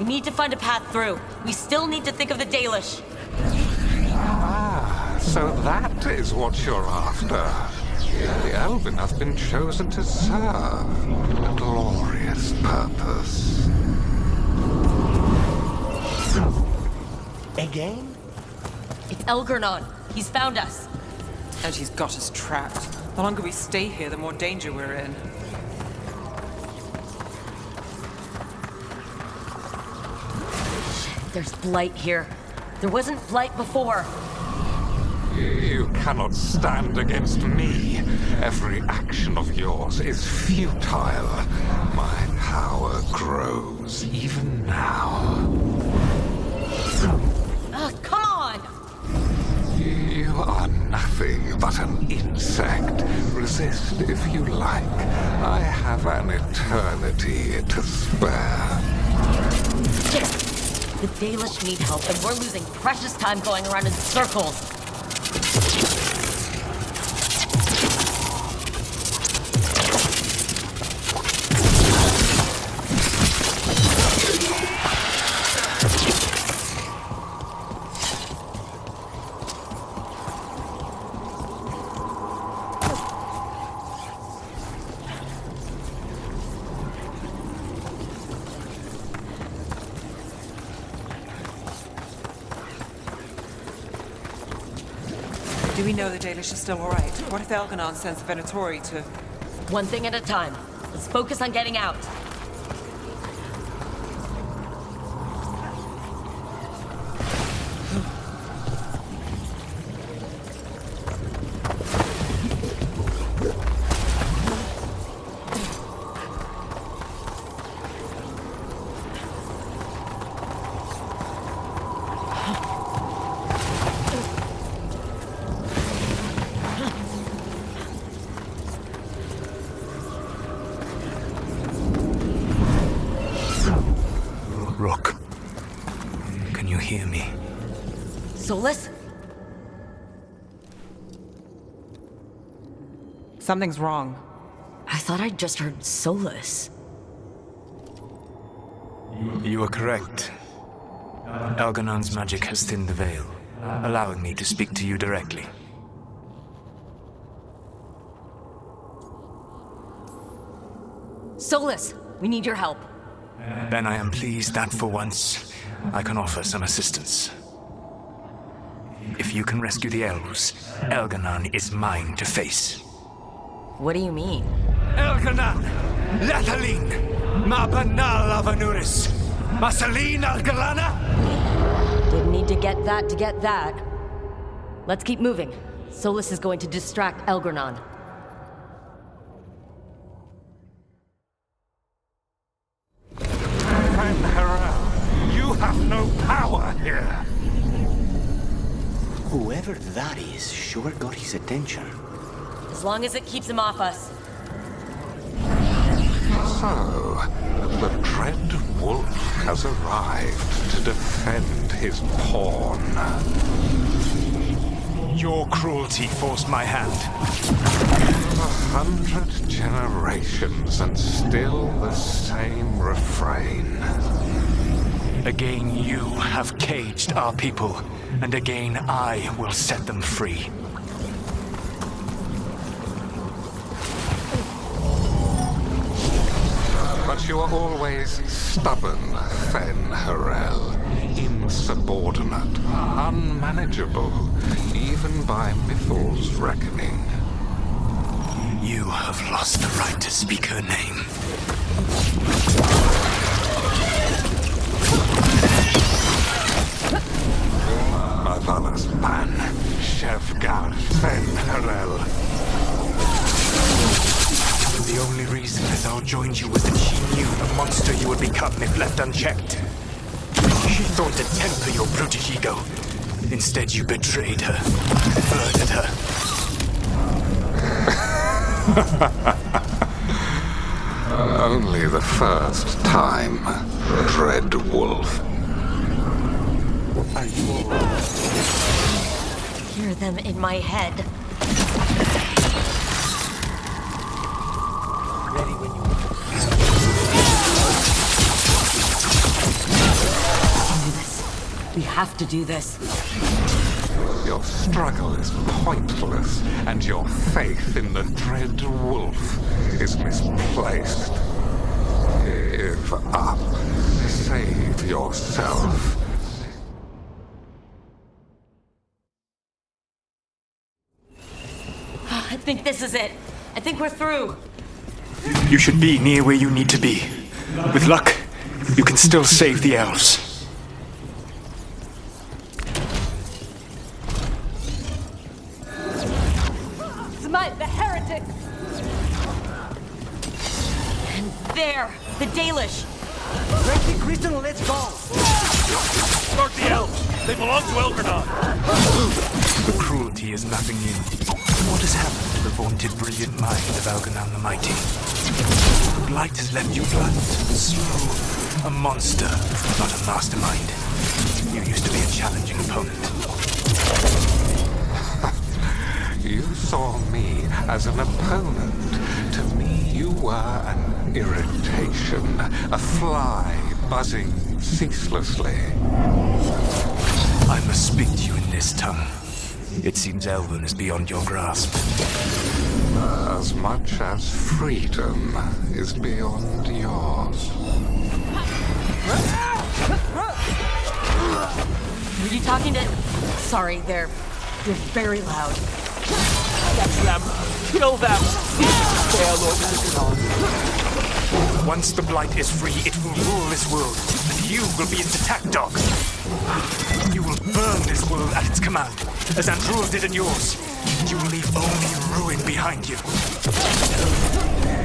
Speaker 2: we need to find a path through. We still need to think of the Dalish.
Speaker 15: Ah, so that is what you're after. The Elven have been chosen to serve a glorious purpose.
Speaker 21: Again?
Speaker 2: It's Elgernon. He's found us.
Speaker 17: And he's got us trapped. The longer we stay here, the more danger we're in.
Speaker 2: There's blight here. There wasn't blight before.
Speaker 15: You cannot stand against me. Every action of yours is futile. My power grows even now.
Speaker 2: Come on!
Speaker 15: You are nothing but an insect. Resist if you like. I have an eternity to spare.
Speaker 2: The Dalish need help, and we're losing precious time going around in circles.
Speaker 17: Do we know the Dalish are still alright? What if Elganon sends Venatori to...
Speaker 2: One thing at a time. Let's focus on getting out.
Speaker 14: Rook, can you hear me?
Speaker 2: Solus?
Speaker 17: Something's wrong.
Speaker 2: I thought I'd just heard Solus.
Speaker 14: You are correct. Elganon's magic has thinned the veil, allowing me to speak to you directly.
Speaker 2: Solus, we need your help.
Speaker 14: Then I am pleased that for once, I can offer some assistance. If you can rescue the elves, Elganon is mine to face.
Speaker 2: What do you mean?
Speaker 14: Elganon! Lathaline! Ma banal avanuris! Masaline Algalana!
Speaker 2: Didn't need to get that. Let's keep moving. Solus is going to distract Elganon.
Speaker 15: You have no power here.
Speaker 21: Whoever that is sure got his attention.
Speaker 2: As long as it keeps him off us.
Speaker 15: So, the Dread Wolf has arrived to defend his pawn.
Speaker 14: Your cruelty forced my hand.
Speaker 15: 100 generations and still the same refrain.
Speaker 14: Again you have caged our people, and again I will set them free.
Speaker 15: But you are always stubborn, Fen Harel. Insubordinate, unmanageable, even by Mythal's reckoning.
Speaker 14: You have lost the right to speak her name.
Speaker 15: Mavalas Ban, Shevgar Fen Harel.
Speaker 14: The only reason Mythal joined you was that she knew the monster you would become if left unchecked. She thought to temper your brutish ego. Instead, you betrayed her, murdered her.
Speaker 15: Only the first time, Dread Wolf.
Speaker 21: Are you alright?
Speaker 2: Hear them in my head.
Speaker 21: Ready when you
Speaker 2: We have to do this.
Speaker 15: Your struggle is pointless, and your faith in the Dread Wolf is misplaced. Give up. Save yourself.
Speaker 2: I think this is it. I think we're through.
Speaker 14: You should be near where you need to be. With luck, you can still save the elves.
Speaker 7: The Dalish!
Speaker 21: Break the crystal and let's go!
Speaker 22: Start the elves! They belong to Elgernot!
Speaker 14: The cruelty is nothing new. What has happened to the vaunted brilliant mind of Algernon the Mighty? The blight has left you blunt, slow, a monster, not a mastermind. You used to be a challenging opponent.
Speaker 15: You saw me as an opponent. To me, you were an irritation, a fly buzzing ceaselessly.
Speaker 14: I must speak to you in this tongue. It seems Elven is beyond your grasp.
Speaker 15: As much as freedom is beyond yours.
Speaker 7: Were you talking to... Sorry, they're very loud.
Speaker 21: Get them! Kill them! They are Lord Algernon.
Speaker 14: Once the blight is free, it will rule this world, and you will be its attack dog. You will burn this world at its command, as Andrul did in yours. You will leave only ruin behind you.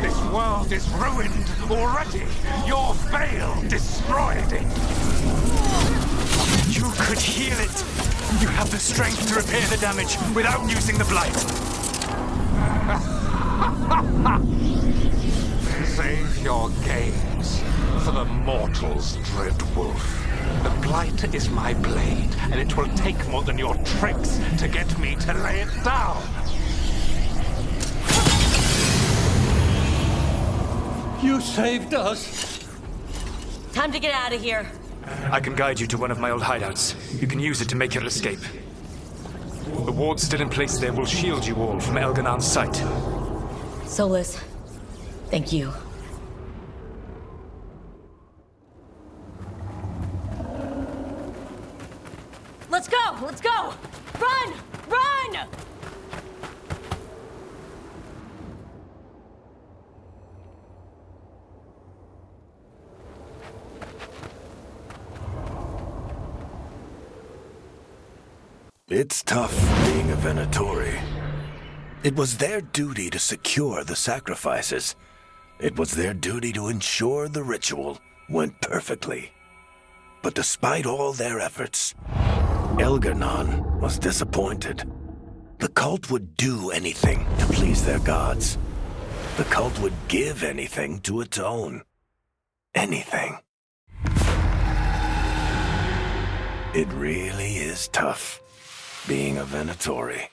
Speaker 15: This world is ruined already. Your veil destroyed it.
Speaker 14: You could heal it. You have the strength to repair the damage without using the blight.
Speaker 15: Save your games for the mortal's dread wolf. The blight is my blade, and it will take more than your tricks to get me to lay it down.
Speaker 12: You saved us.
Speaker 7: Time to get out of here.
Speaker 14: I can guide you to one of my old hideouts. You can use it to make your escape. The wards still in place there will shield you all from Elgernon's sight.
Speaker 2: Solus, thank you.
Speaker 7: Let's go! Let's go! Run! Run!
Speaker 3: It's tough being a Venatori. It was their duty to secure the sacrifices. It was their duty to ensure the ritual went perfectly. But despite all their efforts, Elgernon was disappointed. The cult would do anything to please their gods. The cult would give anything to atone. Anything. It really is tough being a Venatori.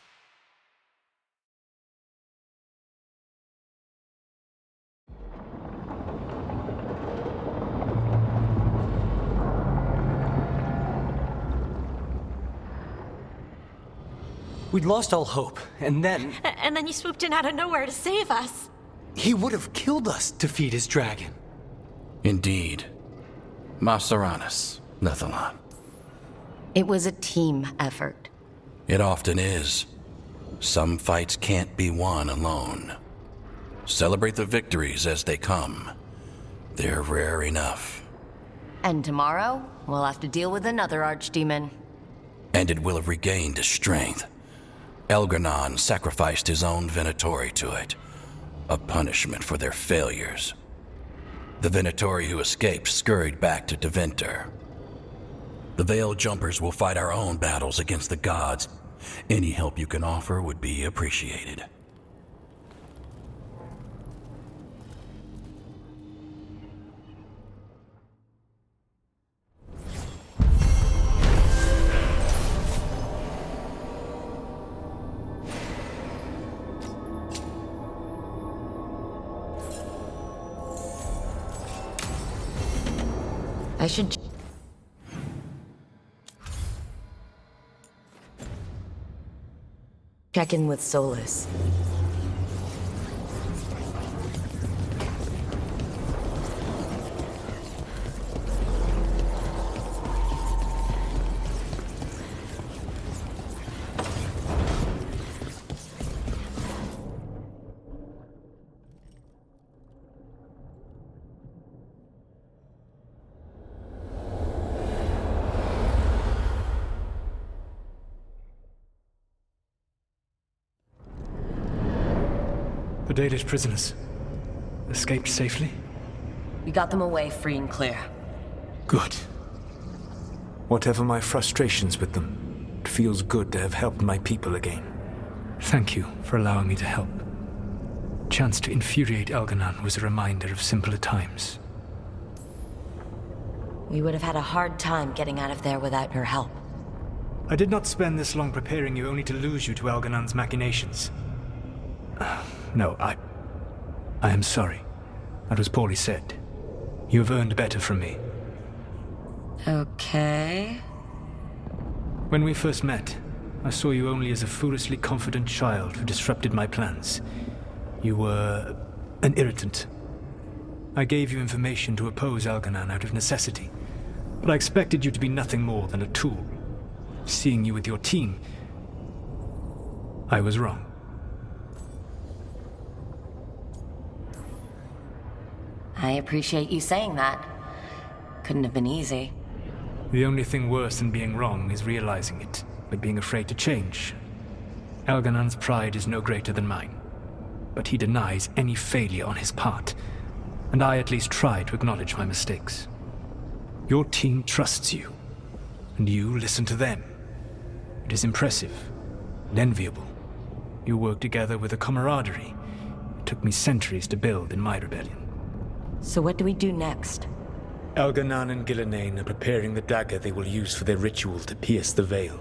Speaker 21: We'd lost all hope, and then...
Speaker 18: And then you swooped in out of nowhere to save us.
Speaker 21: He would have killed us to feed his dragon.
Speaker 5: Indeed. Masteranus, Nethalon.
Speaker 2: It was a team effort.
Speaker 5: It often is. Some fights can't be won alone. Celebrate the victories as they come. They're rare enough.
Speaker 2: And tomorrow, we'll have to deal with another archdemon.
Speaker 5: And it will have regained its strength. Elgernon sacrificed his own Venatori to it. A punishment for their failures. The Venatori who escaped scurried back to Deventer. The Veil Jumpers will fight our own battles against the gods. Any help you can offer would be appreciated.
Speaker 2: I should... check in with Solus.
Speaker 14: The Dalish prisoners escaped safely?
Speaker 2: We got them away free and clear.
Speaker 14: Good. Whatever my frustrations with them, it feels good to have helped my people again. Thank you for allowing me to help. Chance to infuriate Elganon was a reminder of simpler times.
Speaker 2: We would have had a hard time getting out of there without your help.
Speaker 14: I did not spend this long preparing you only to lose you to Elganon's machinations. No, I am sorry. That was poorly said. You have earned better from me.
Speaker 2: Okay.
Speaker 14: When we first met, I saw you only as a foolishly confident child who disrupted my plans. You were an irritant. I gave you information to oppose Elganon out of necessity, but I expected you to be nothing more than a tool. Seeing you with your team, I was wrong.
Speaker 2: I appreciate you saying that. Couldn't have been easy.
Speaker 14: The only thing worse than being wrong is realizing it, like being afraid to change. Elganon's pride is no greater than mine, but he denies any failure on his part, and I at least try to acknowledge my mistakes. Your team trusts you, and you listen to them. It is impressive and enviable. You work together with a camaraderie it took me centuries to build in my rebellion.
Speaker 2: So what do we do next?
Speaker 14: Elganon and Gillenane are preparing the dagger they will use for their ritual to pierce the veil.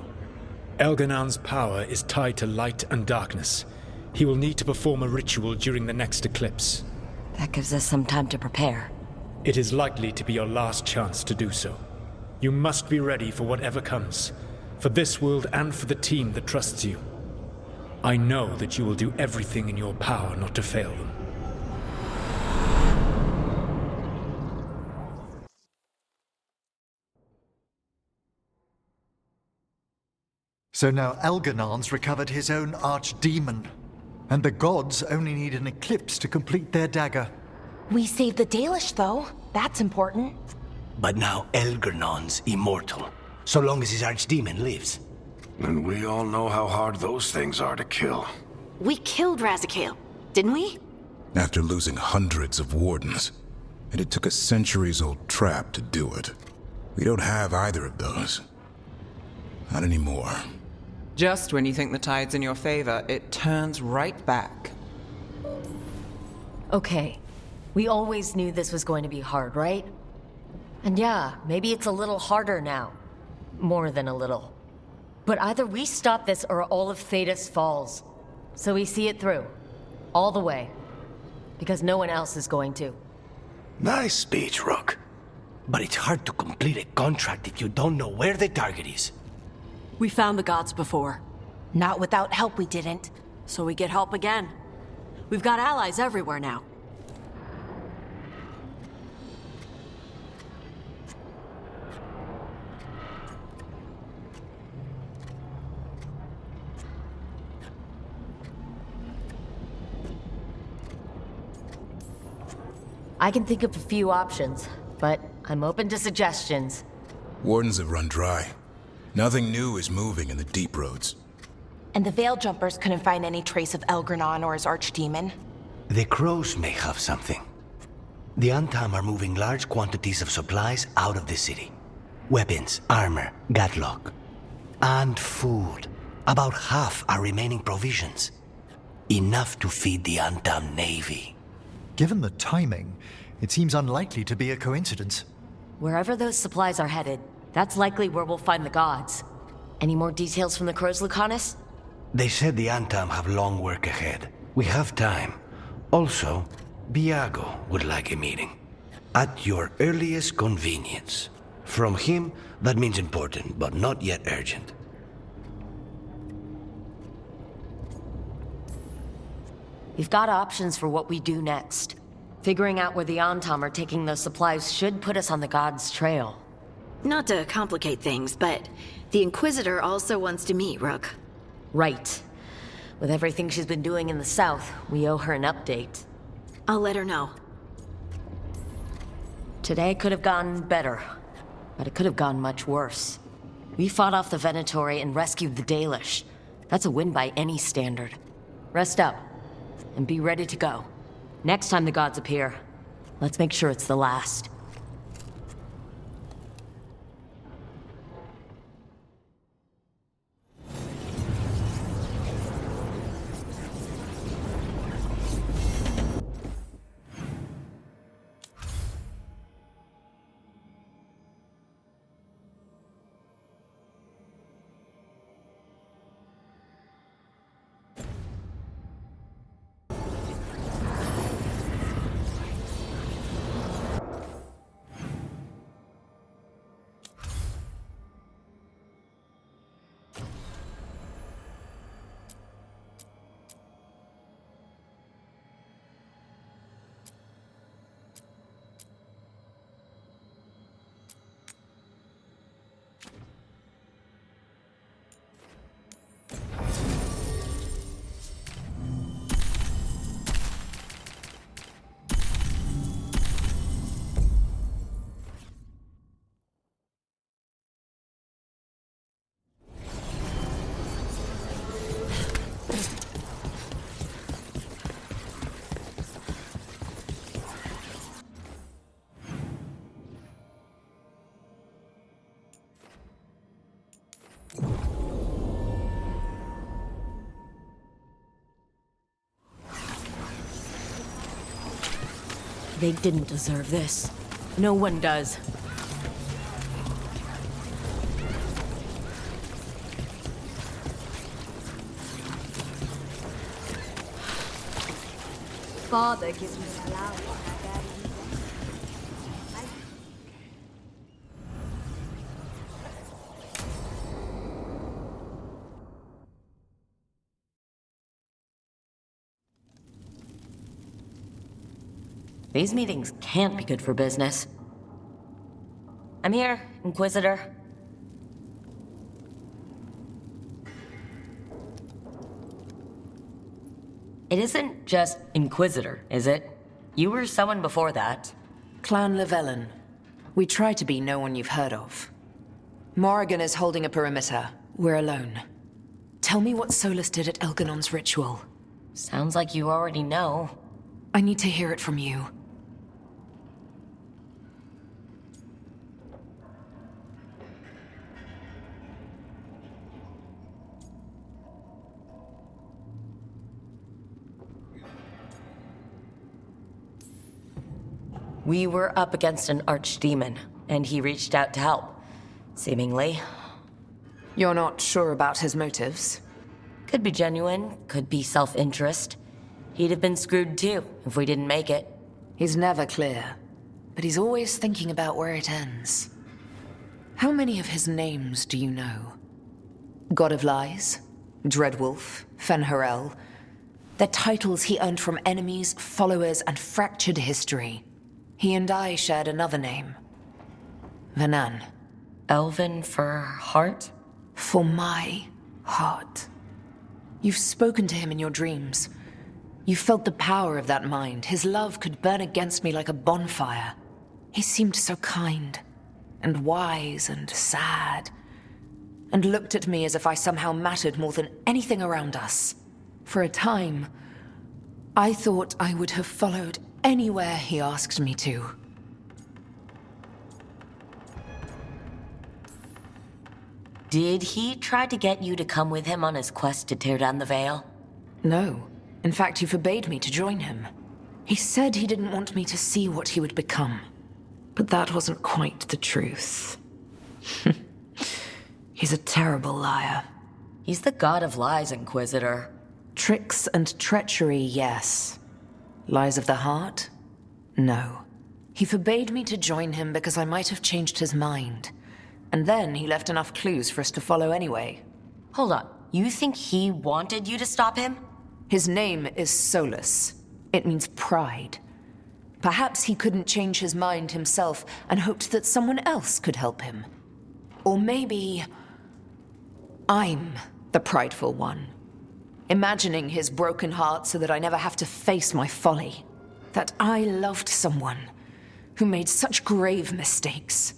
Speaker 14: Elganon's power is tied to light and darkness. He will need to perform a ritual during the next eclipse.
Speaker 2: That gives us some time to prepare.
Speaker 14: It is likely to be your last chance to do so. You must be ready for whatever comes, for this world and for the team that trusts you. I know that you will do everything in your power not to fail them.
Speaker 4: So now Elganon's recovered his own archdemon, and the gods only need an eclipse to complete their dagger.
Speaker 7: We saved the Dalish, though. That's important.
Speaker 3: But now Elganon's immortal, so long as his archdemon lives.
Speaker 9: And we all know how hard those things are to kill.
Speaker 6: We killed Razikale, didn't we?
Speaker 1: After losing hundreds of wardens, and it took a centuries-old trap to do it. We don't have either of those. Not anymore.
Speaker 17: Just when you think the tide's in your favor, it turns right back.
Speaker 2: Okay. We always knew this was going to be hard, right? And yeah, maybe it's a little harder now. More than a little. But either we stop this or all of Thedas falls. So we see it through. All the way. Because no one else is going to.
Speaker 3: Nice speech, Rook. But it's hard to complete a contract if you don't know where the target is.
Speaker 8: We found the gods before.
Speaker 7: Not without help, we didn't.
Speaker 8: So we get help again. We've got allies everywhere now.
Speaker 2: I can think of a few options, but I'm open to suggestions.
Speaker 1: Wardens have run dry. Nothing new is moving in the deep roads.
Speaker 7: And the Veil Jumpers couldn't find any trace of Elganon or his archdemon.
Speaker 3: The crows may have something. The Antam are moving large quantities of supplies out of the city. Weapons, armor, gatlock. And food. About half are remaining provisions. Enough to feed the Antam navy.
Speaker 4: Given the timing, it seems unlikely to be a coincidence.
Speaker 2: Wherever those supplies are headed, that's likely where we'll find the gods. Any more details from the crows, Lucanus?
Speaker 3: They said the Antam have long work ahead. We have time. Also, Biago would like a meeting. At your earliest convenience. From him, that means important, but not yet urgent.
Speaker 2: We've got options for what we do next. Figuring out where the Antam are taking those supplies should put us on the gods' trail.
Speaker 6: Not to complicate things, but the Inquisitor also wants to meet Rook.
Speaker 2: Right. With everything she's been doing in the south, we owe her an update.
Speaker 6: I'll let her know.
Speaker 2: Today could have gone better, but it could have gone much worse. We fought off the Venatori and rescued the Dalish. That's a win by any standard. Rest up, and be ready to go. Next time the gods appear, Let's make sure it's the last. They didn't deserve this. No one does.
Speaker 13: Father gives me flowers.
Speaker 2: These meetings can't be good for business. I'm here, Inquisitor. It isn't just Inquisitor, is it? You were someone before that.
Speaker 16: Clan Llewellyn. We try to be no one you've heard of. Morrigan is holding a perimeter. We're alone. Tell me what Solus did at Elganon's ritual.
Speaker 2: Sounds like you already know.
Speaker 16: I need to hear it from you.
Speaker 2: We were up against an archdemon, and he reached out to help. Seemingly.
Speaker 16: You're not sure about his motives?
Speaker 2: Could be genuine, could be self-interest. He'd have been screwed too, if we didn't make it.
Speaker 16: He's never clear, but he's always thinking about where it ends. How many of his names do you know? God of Lies, Dreadwolf, Fen'Harel. They're titles he earned from enemies, followers, and fractured history. He and I shared another name. Vanan.
Speaker 2: Elven for heart?
Speaker 16: For my heart. You've spoken to him in your dreams. You felt the power of that mind. His love could burn against me like a bonfire. He seemed so kind, and wise, and sad, and looked at me as if I somehow mattered more than anything around us. For a time, I thought I would have followed anywhere he asked me to.
Speaker 2: Did he try to get you to come with him on his quest to tear down the Veil?
Speaker 16: No. In fact, he forbade me to join him. He said he didn't want me to see what he would become. But that wasn't quite the truth. He's a terrible liar.
Speaker 2: He's the god of lies, Inquisitor.
Speaker 16: Tricks and treachery, yes. Lies of the heart? No. He forbade me to join him because I might have changed his mind. And then he left enough clues for us to follow anyway.
Speaker 2: Hold on. You think he wanted you to stop him?
Speaker 16: His name is Solus. It means pride. Perhaps he couldn't change his mind himself and hoped that someone else could help him. Or maybe I'm the prideful one. Imagining his broken heart so that I never have to face my folly. That I loved someone who made such grave mistakes.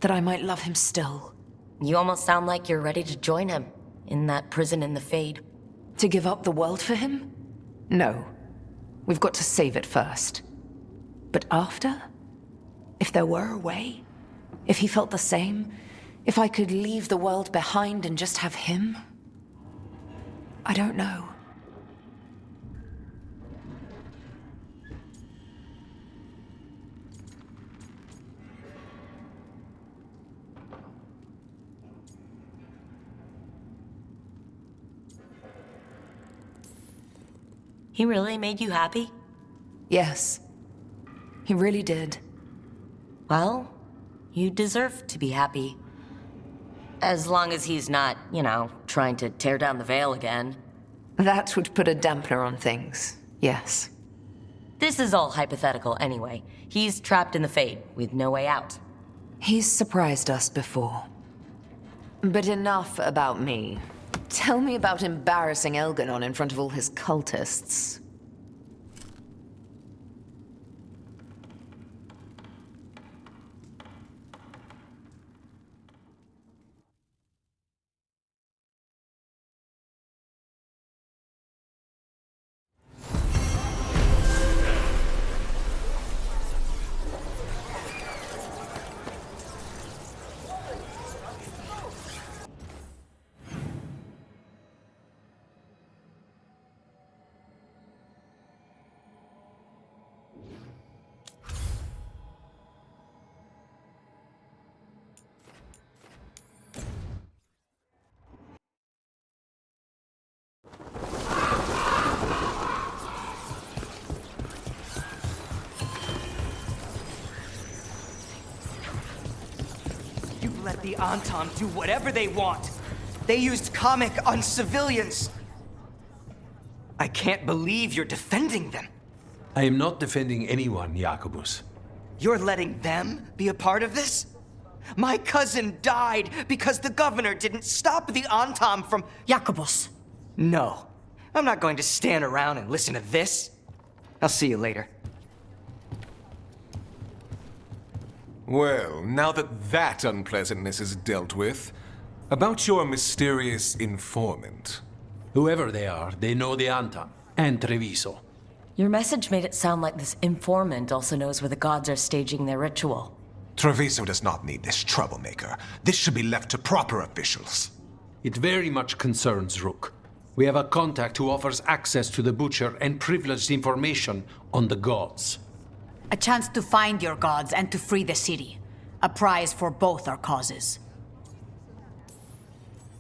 Speaker 16: That I might love him still.
Speaker 2: You almost sound like you're ready to join him in that prison in the Fade.
Speaker 16: To give up the world for him? No. We've got to save it first. But after? If there were a way? If he felt the same? If I could leave the world behind and just have him? I don't know.
Speaker 7: He really made you happy?
Speaker 16: Yes. He really did.
Speaker 2: Well, you deserve to be happy. As long as he's not, trying to tear down the Veil again.
Speaker 16: That would put a dampener on things, yes.
Speaker 2: This is all hypothetical anyway. He's trapped in the Fade, with no way out.
Speaker 16: He's surprised us before. But enough about me. Tell me about embarrassing Elganon in front of all his cultists.
Speaker 11: Let the Anton do whatever they want. They used comic on civilians. I can't believe you're defending them.
Speaker 12: I am not defending anyone, Jacobus.
Speaker 11: You're letting them be a part of this? My cousin died because the governor didn't stop the Anton from...
Speaker 7: Jacobus.
Speaker 11: No. I'm not going to stand around and listen to this. I'll see you later.
Speaker 19: Well, now that unpleasantness is dealt with, about your mysterious informant.
Speaker 12: Whoever they are, they know the Anton and Treviso.
Speaker 2: Your message made it sound like this informant also knows where the gods are staging their ritual.
Speaker 20: Treviso does not need this troublemaker. This should be left to proper officials.
Speaker 12: It very much concerns Rook. We have a contact who offers access to the Butcher and privileged information on the gods.
Speaker 23: A chance to find your gods and to free the city. A prize for both our causes.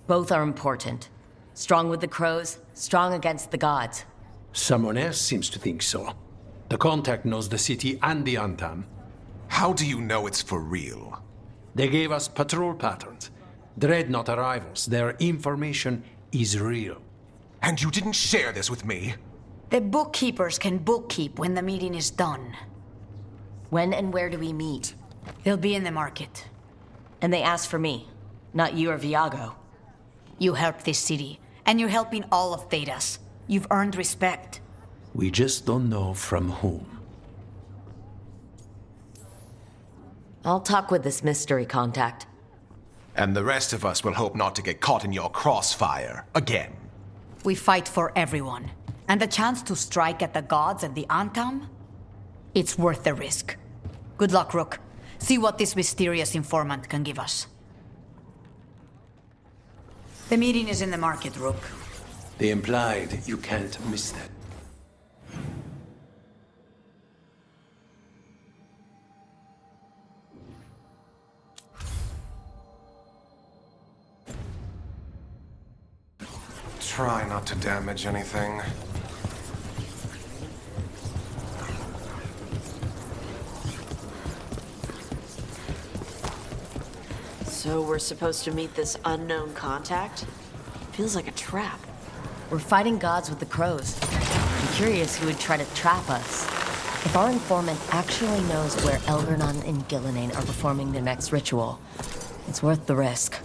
Speaker 2: Both are important. Strong with the crows, strong against the gods.
Speaker 12: Someone else seems to think so. The contact knows the city and the Anton.
Speaker 20: How do you know it's for real?
Speaker 12: They gave us patrol patterns. Dreadnought arrivals. Their information is real.
Speaker 20: And you didn't share this with me?
Speaker 23: The bookkeepers can bookkeep when the meeting is done.
Speaker 2: When and where do we meet?
Speaker 23: They'll be in the market.
Speaker 2: And they asked for me, not you or Viago.
Speaker 23: You helped this city, and you're helping all of Thedas. You've earned respect.
Speaker 12: We just don't know from whom.
Speaker 2: I'll talk with this mystery contact.
Speaker 20: And the rest of us will hope not to get caught in your crossfire again.
Speaker 23: We fight for everyone. And the chance to strike at the gods and the Antam? It's worth the risk. Good luck, Rook. See what this mysterious informant can give us. The meeting is in the market, Rook.
Speaker 12: They implied you can't miss that.
Speaker 19: Try not to damage anything.
Speaker 8: So we're supposed to meet this unknown contact? Feels like a trap.
Speaker 2: We're fighting gods with the crows. I'm curious who would try to trap us. If our informant actually knows where Elgarnon and Gillenane are performing their next ritual, it's worth the risk.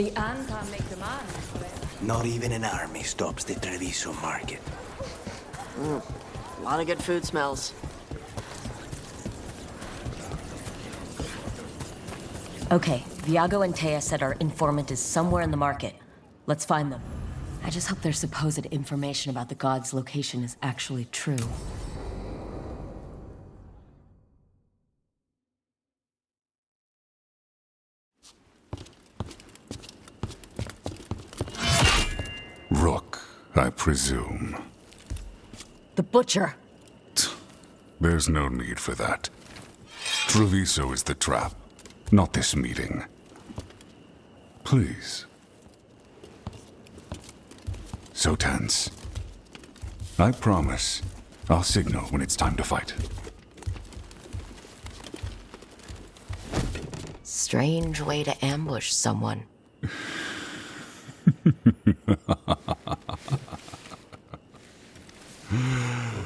Speaker 13: The Anton make demand.
Speaker 21: Not even an army stops the Treviso market.
Speaker 8: A lot of good food smells.
Speaker 2: Okay, Viago and Taya said our informant is somewhere in the market. Let's find them. I just hope their supposed information about the god's location is actually true.
Speaker 10: Rook, I presume.
Speaker 2: The Butcher!
Speaker 10: There's no need for that. Treviso is the trap, not this meeting. Please. So tense. I promise, I'll signal when it's time to fight.
Speaker 2: Strange way to ambush someone.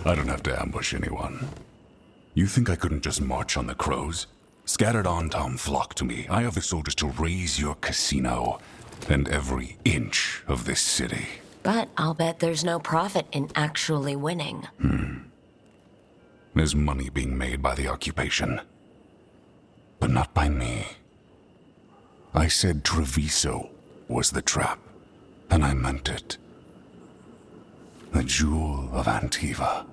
Speaker 10: I don't have to ambush anyone. You think I couldn't just march on the crows? Scattered Antom flock to me. I have the soldiers to raise your casino and every inch of this city.
Speaker 2: But I'll bet there's no profit in actually winning.
Speaker 10: There's money being made by the occupation. But not by me. I said Treviso was the trap, and I meant it. The jewel of Antiva.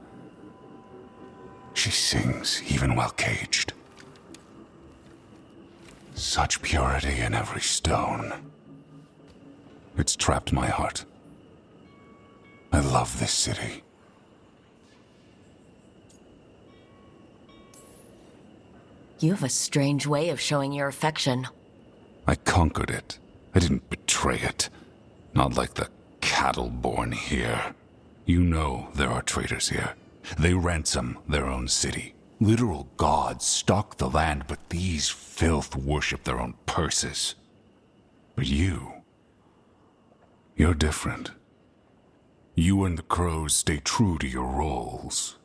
Speaker 10: She sings even while caged. Such purity in every stone. It's trapped my heart. I love this city.
Speaker 2: You have a strange way of showing your affection.
Speaker 10: I conquered it. I didn't betray it. Not like the cattle born here. You know there are traitors here. They ransom their own city. Literal gods stalk the land, but these filth worship their own purses. But you're different. You and the crows stay true to your roles.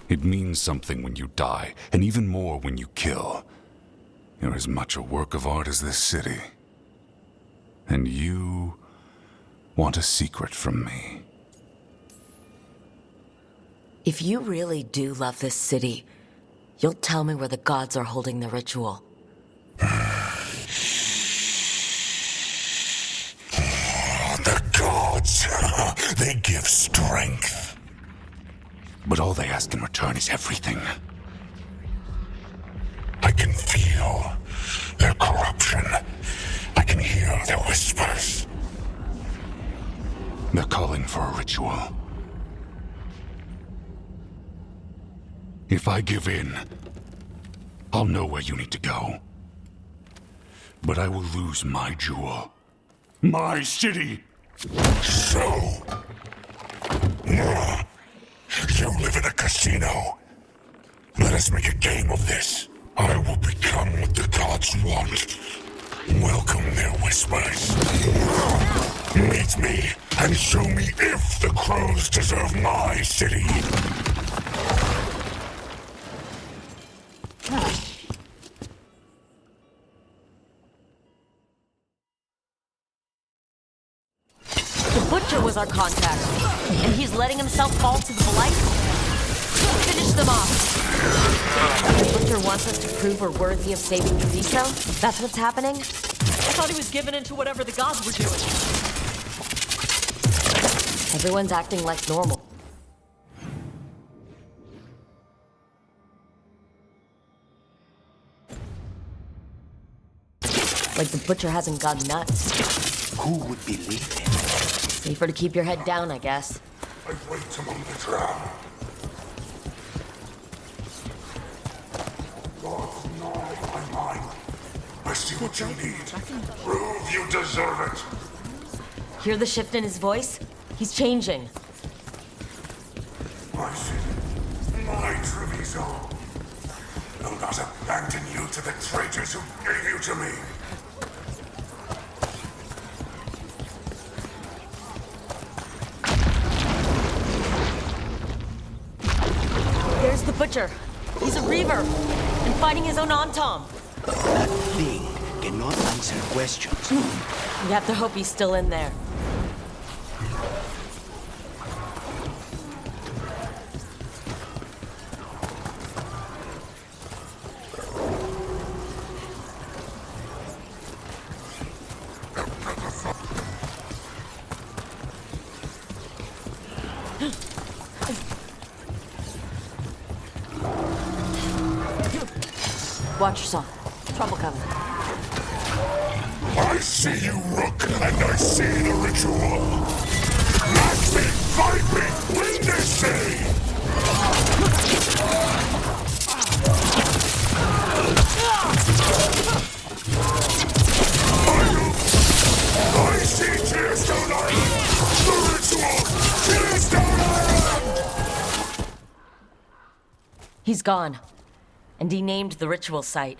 Speaker 10: It means something when you die, and even more when you kill. You're as much a work of art as this city. And you want a secret from me.
Speaker 2: If you really do love this city, you'll tell me where the gods are holding the ritual.
Speaker 10: The gods, they give strength. But all they ask in return is everything. I can feel their corruption. I can hear their whispers. They're calling for a ritual. If I give in, I'll know where you need to go. But I will lose my jewel. My city! So... you live in a casino. Let us make a game of this. I will become what the gods want. Welcome their whispers. Meet me and show me if the crows deserve my city.
Speaker 2: The Butcher was our contact, and he's letting himself fall to the Blight? Finish them off! The Butcher wants us to prove we're worthy of saving Treviso? That's what's happening?
Speaker 8: I thought he was giving in to whatever the gods were doing.
Speaker 2: Everyone's acting like normal. Like the Butcher hasn't gone nuts.
Speaker 21: Who would believe it?
Speaker 2: Safer to keep your head down, I guess.
Speaker 10: I wait among the drowned. God's gnawing my mind. I see what you need. Prove you deserve it.
Speaker 2: Hear the shift in his voice? He's changing.
Speaker 10: My city, my Treviso. I'll not abandon you to the traitors who gave you to me.
Speaker 2: There's the Butcher. He's a Reaver, and fighting his own Antom.
Speaker 21: That thing can not answer questions.
Speaker 2: We have to hope he's still in there. Watch yourself. Trouble coming.
Speaker 15: I see you, Rook, and I see the ritual. Last me, fight me, win this day! I see Tearstone Island! The ritual! Tearstone Island!
Speaker 2: He's gone. And he named the ritual site.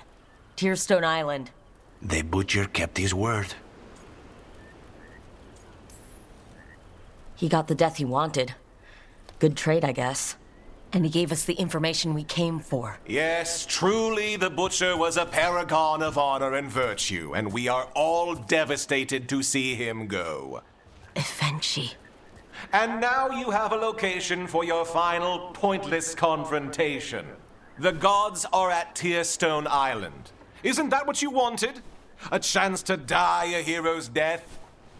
Speaker 2: Tearstone Island.
Speaker 3: The Butcher kept his word.
Speaker 2: He got the death he wanted. Good trade, I guess. And he gave us the information we came for.
Speaker 20: Yes, truly the Butcher was a paragon of honor and virtue, and we are all devastated to see him go.
Speaker 2: Eventually.
Speaker 20: And now you have a location for your final pointless confrontation. The gods are at Tearstone Island. Isn't that what you wanted? A chance to die a hero's death?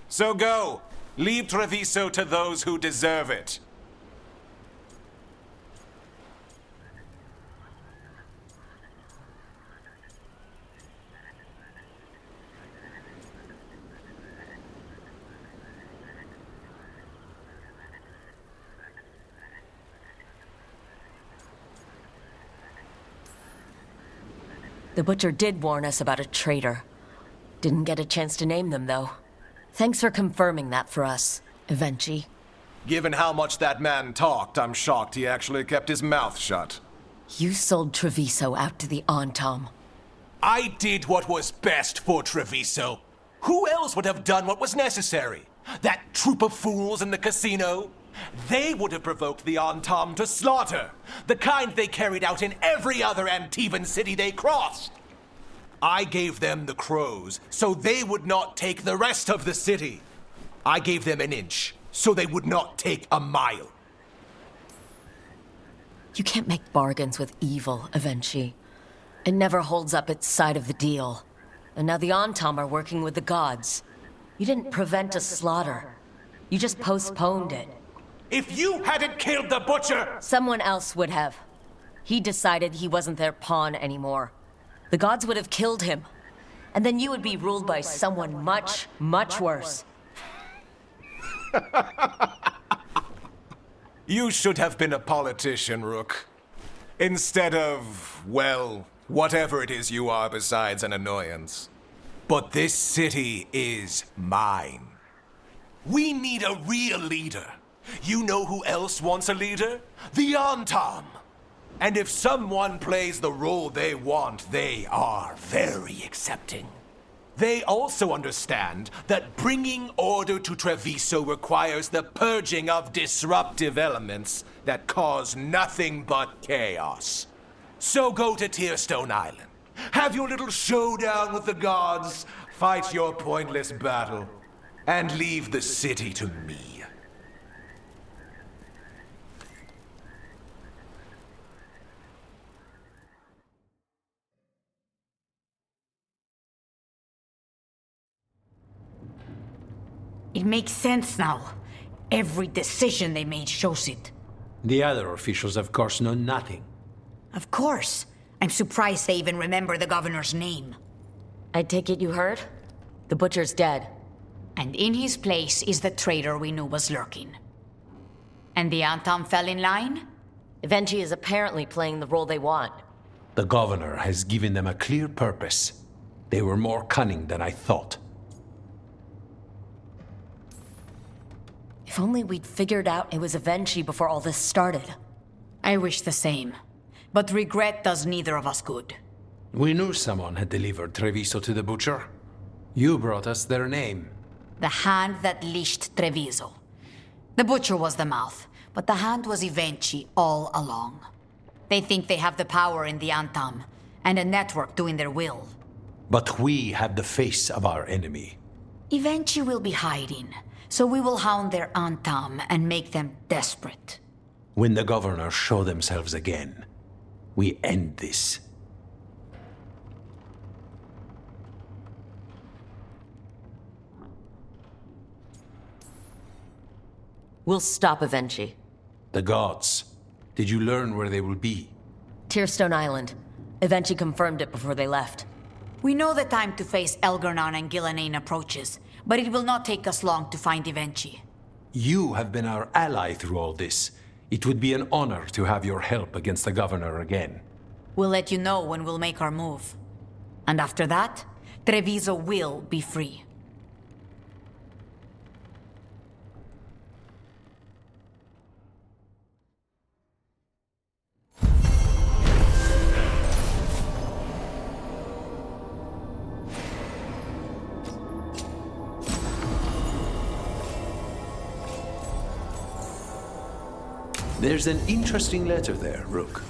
Speaker 20: So go. Leave Treviso to those who deserve it.
Speaker 2: The Butcher did warn us about a traitor. Didn't get a chance to name them, though. Thanks for confirming that for us, Evenchi.
Speaker 20: Given how much that man talked, I'm shocked he actually kept his mouth shut.
Speaker 2: You sold Treviso out to the Antam.
Speaker 20: I did what was best for Treviso. Who else would have done what was necessary? That troop of fools in the casino? They would have provoked the Antam to slaughter, the kind they carried out in every other Antivan city they crossed. I gave them the crows, so they would not take the rest of the city. I gave them an inch, so they would not take a mile.
Speaker 2: You can't make bargains with evil, Evenchi. It never holds up its side of the deal. And now the Antam are working with the gods. You didn't prevent a slaughter. You just postponed it.
Speaker 20: If you hadn't killed the Butcher!
Speaker 2: Someone else would have. He decided he wasn't their pawn anymore. The gods would have killed him. And then you would be ruled by someone much, much worse.
Speaker 20: You should have been a politician, Rook. Instead of, well, whatever it is you are besides an annoyance. But this city is mine. We need a real leader. You know who else wants a leader? The Antam. And if someone plays the role they want, they are very accepting. They also understand that bringing order to Treviso requires the purging of disruptive elements that cause nothing but chaos. So go to Tearstone Island. Have your little showdown with the gods, fight your pointless battle, and leave the city to me.
Speaker 23: It makes sense now. Every decision they made shows it.
Speaker 12: The other officials, of course, know nothing.
Speaker 23: Of course. I'm surprised they even remember the governor's name.
Speaker 2: I take it you heard? The Butcher's dead.
Speaker 23: And in his place is the traitor we knew was lurking. And the Antam fell in line?
Speaker 2: Evenchi is apparently playing the role they want.
Speaker 12: The governor has given them a clear purpose. They were more cunning than I thought.
Speaker 2: If only we'd figured out it was Evenchi before all this started.
Speaker 23: I wish the same. But regret does neither of us good.
Speaker 12: We knew someone had delivered Treviso to the Butcher. You brought us their name.
Speaker 23: The hand that leashed Treviso. The Butcher was the mouth, but the hand was Evenchi all along. They think they have the power in the Antam, and a network doing their will.
Speaker 5: But we have the face of our enemy.
Speaker 23: Eventually will be hiding, so we will hound their Antam and make them desperate.
Speaker 5: When the governors show themselves again, we end this.
Speaker 2: We'll stop Avenchi.
Speaker 5: The gods. Did you learn where they will be?
Speaker 2: Tearstone Island. Avenchi confirmed it before they left.
Speaker 23: We know the time to face Elgar'nan and Gillenane approaches, but it will not take us long to find Evenchi.
Speaker 5: You have been our ally through all this. It would be an honor to have your help against the governor again.
Speaker 23: We'll let you know when we'll make our move. And after that, Treviso will be free.
Speaker 5: There's an interesting letter there, Rook.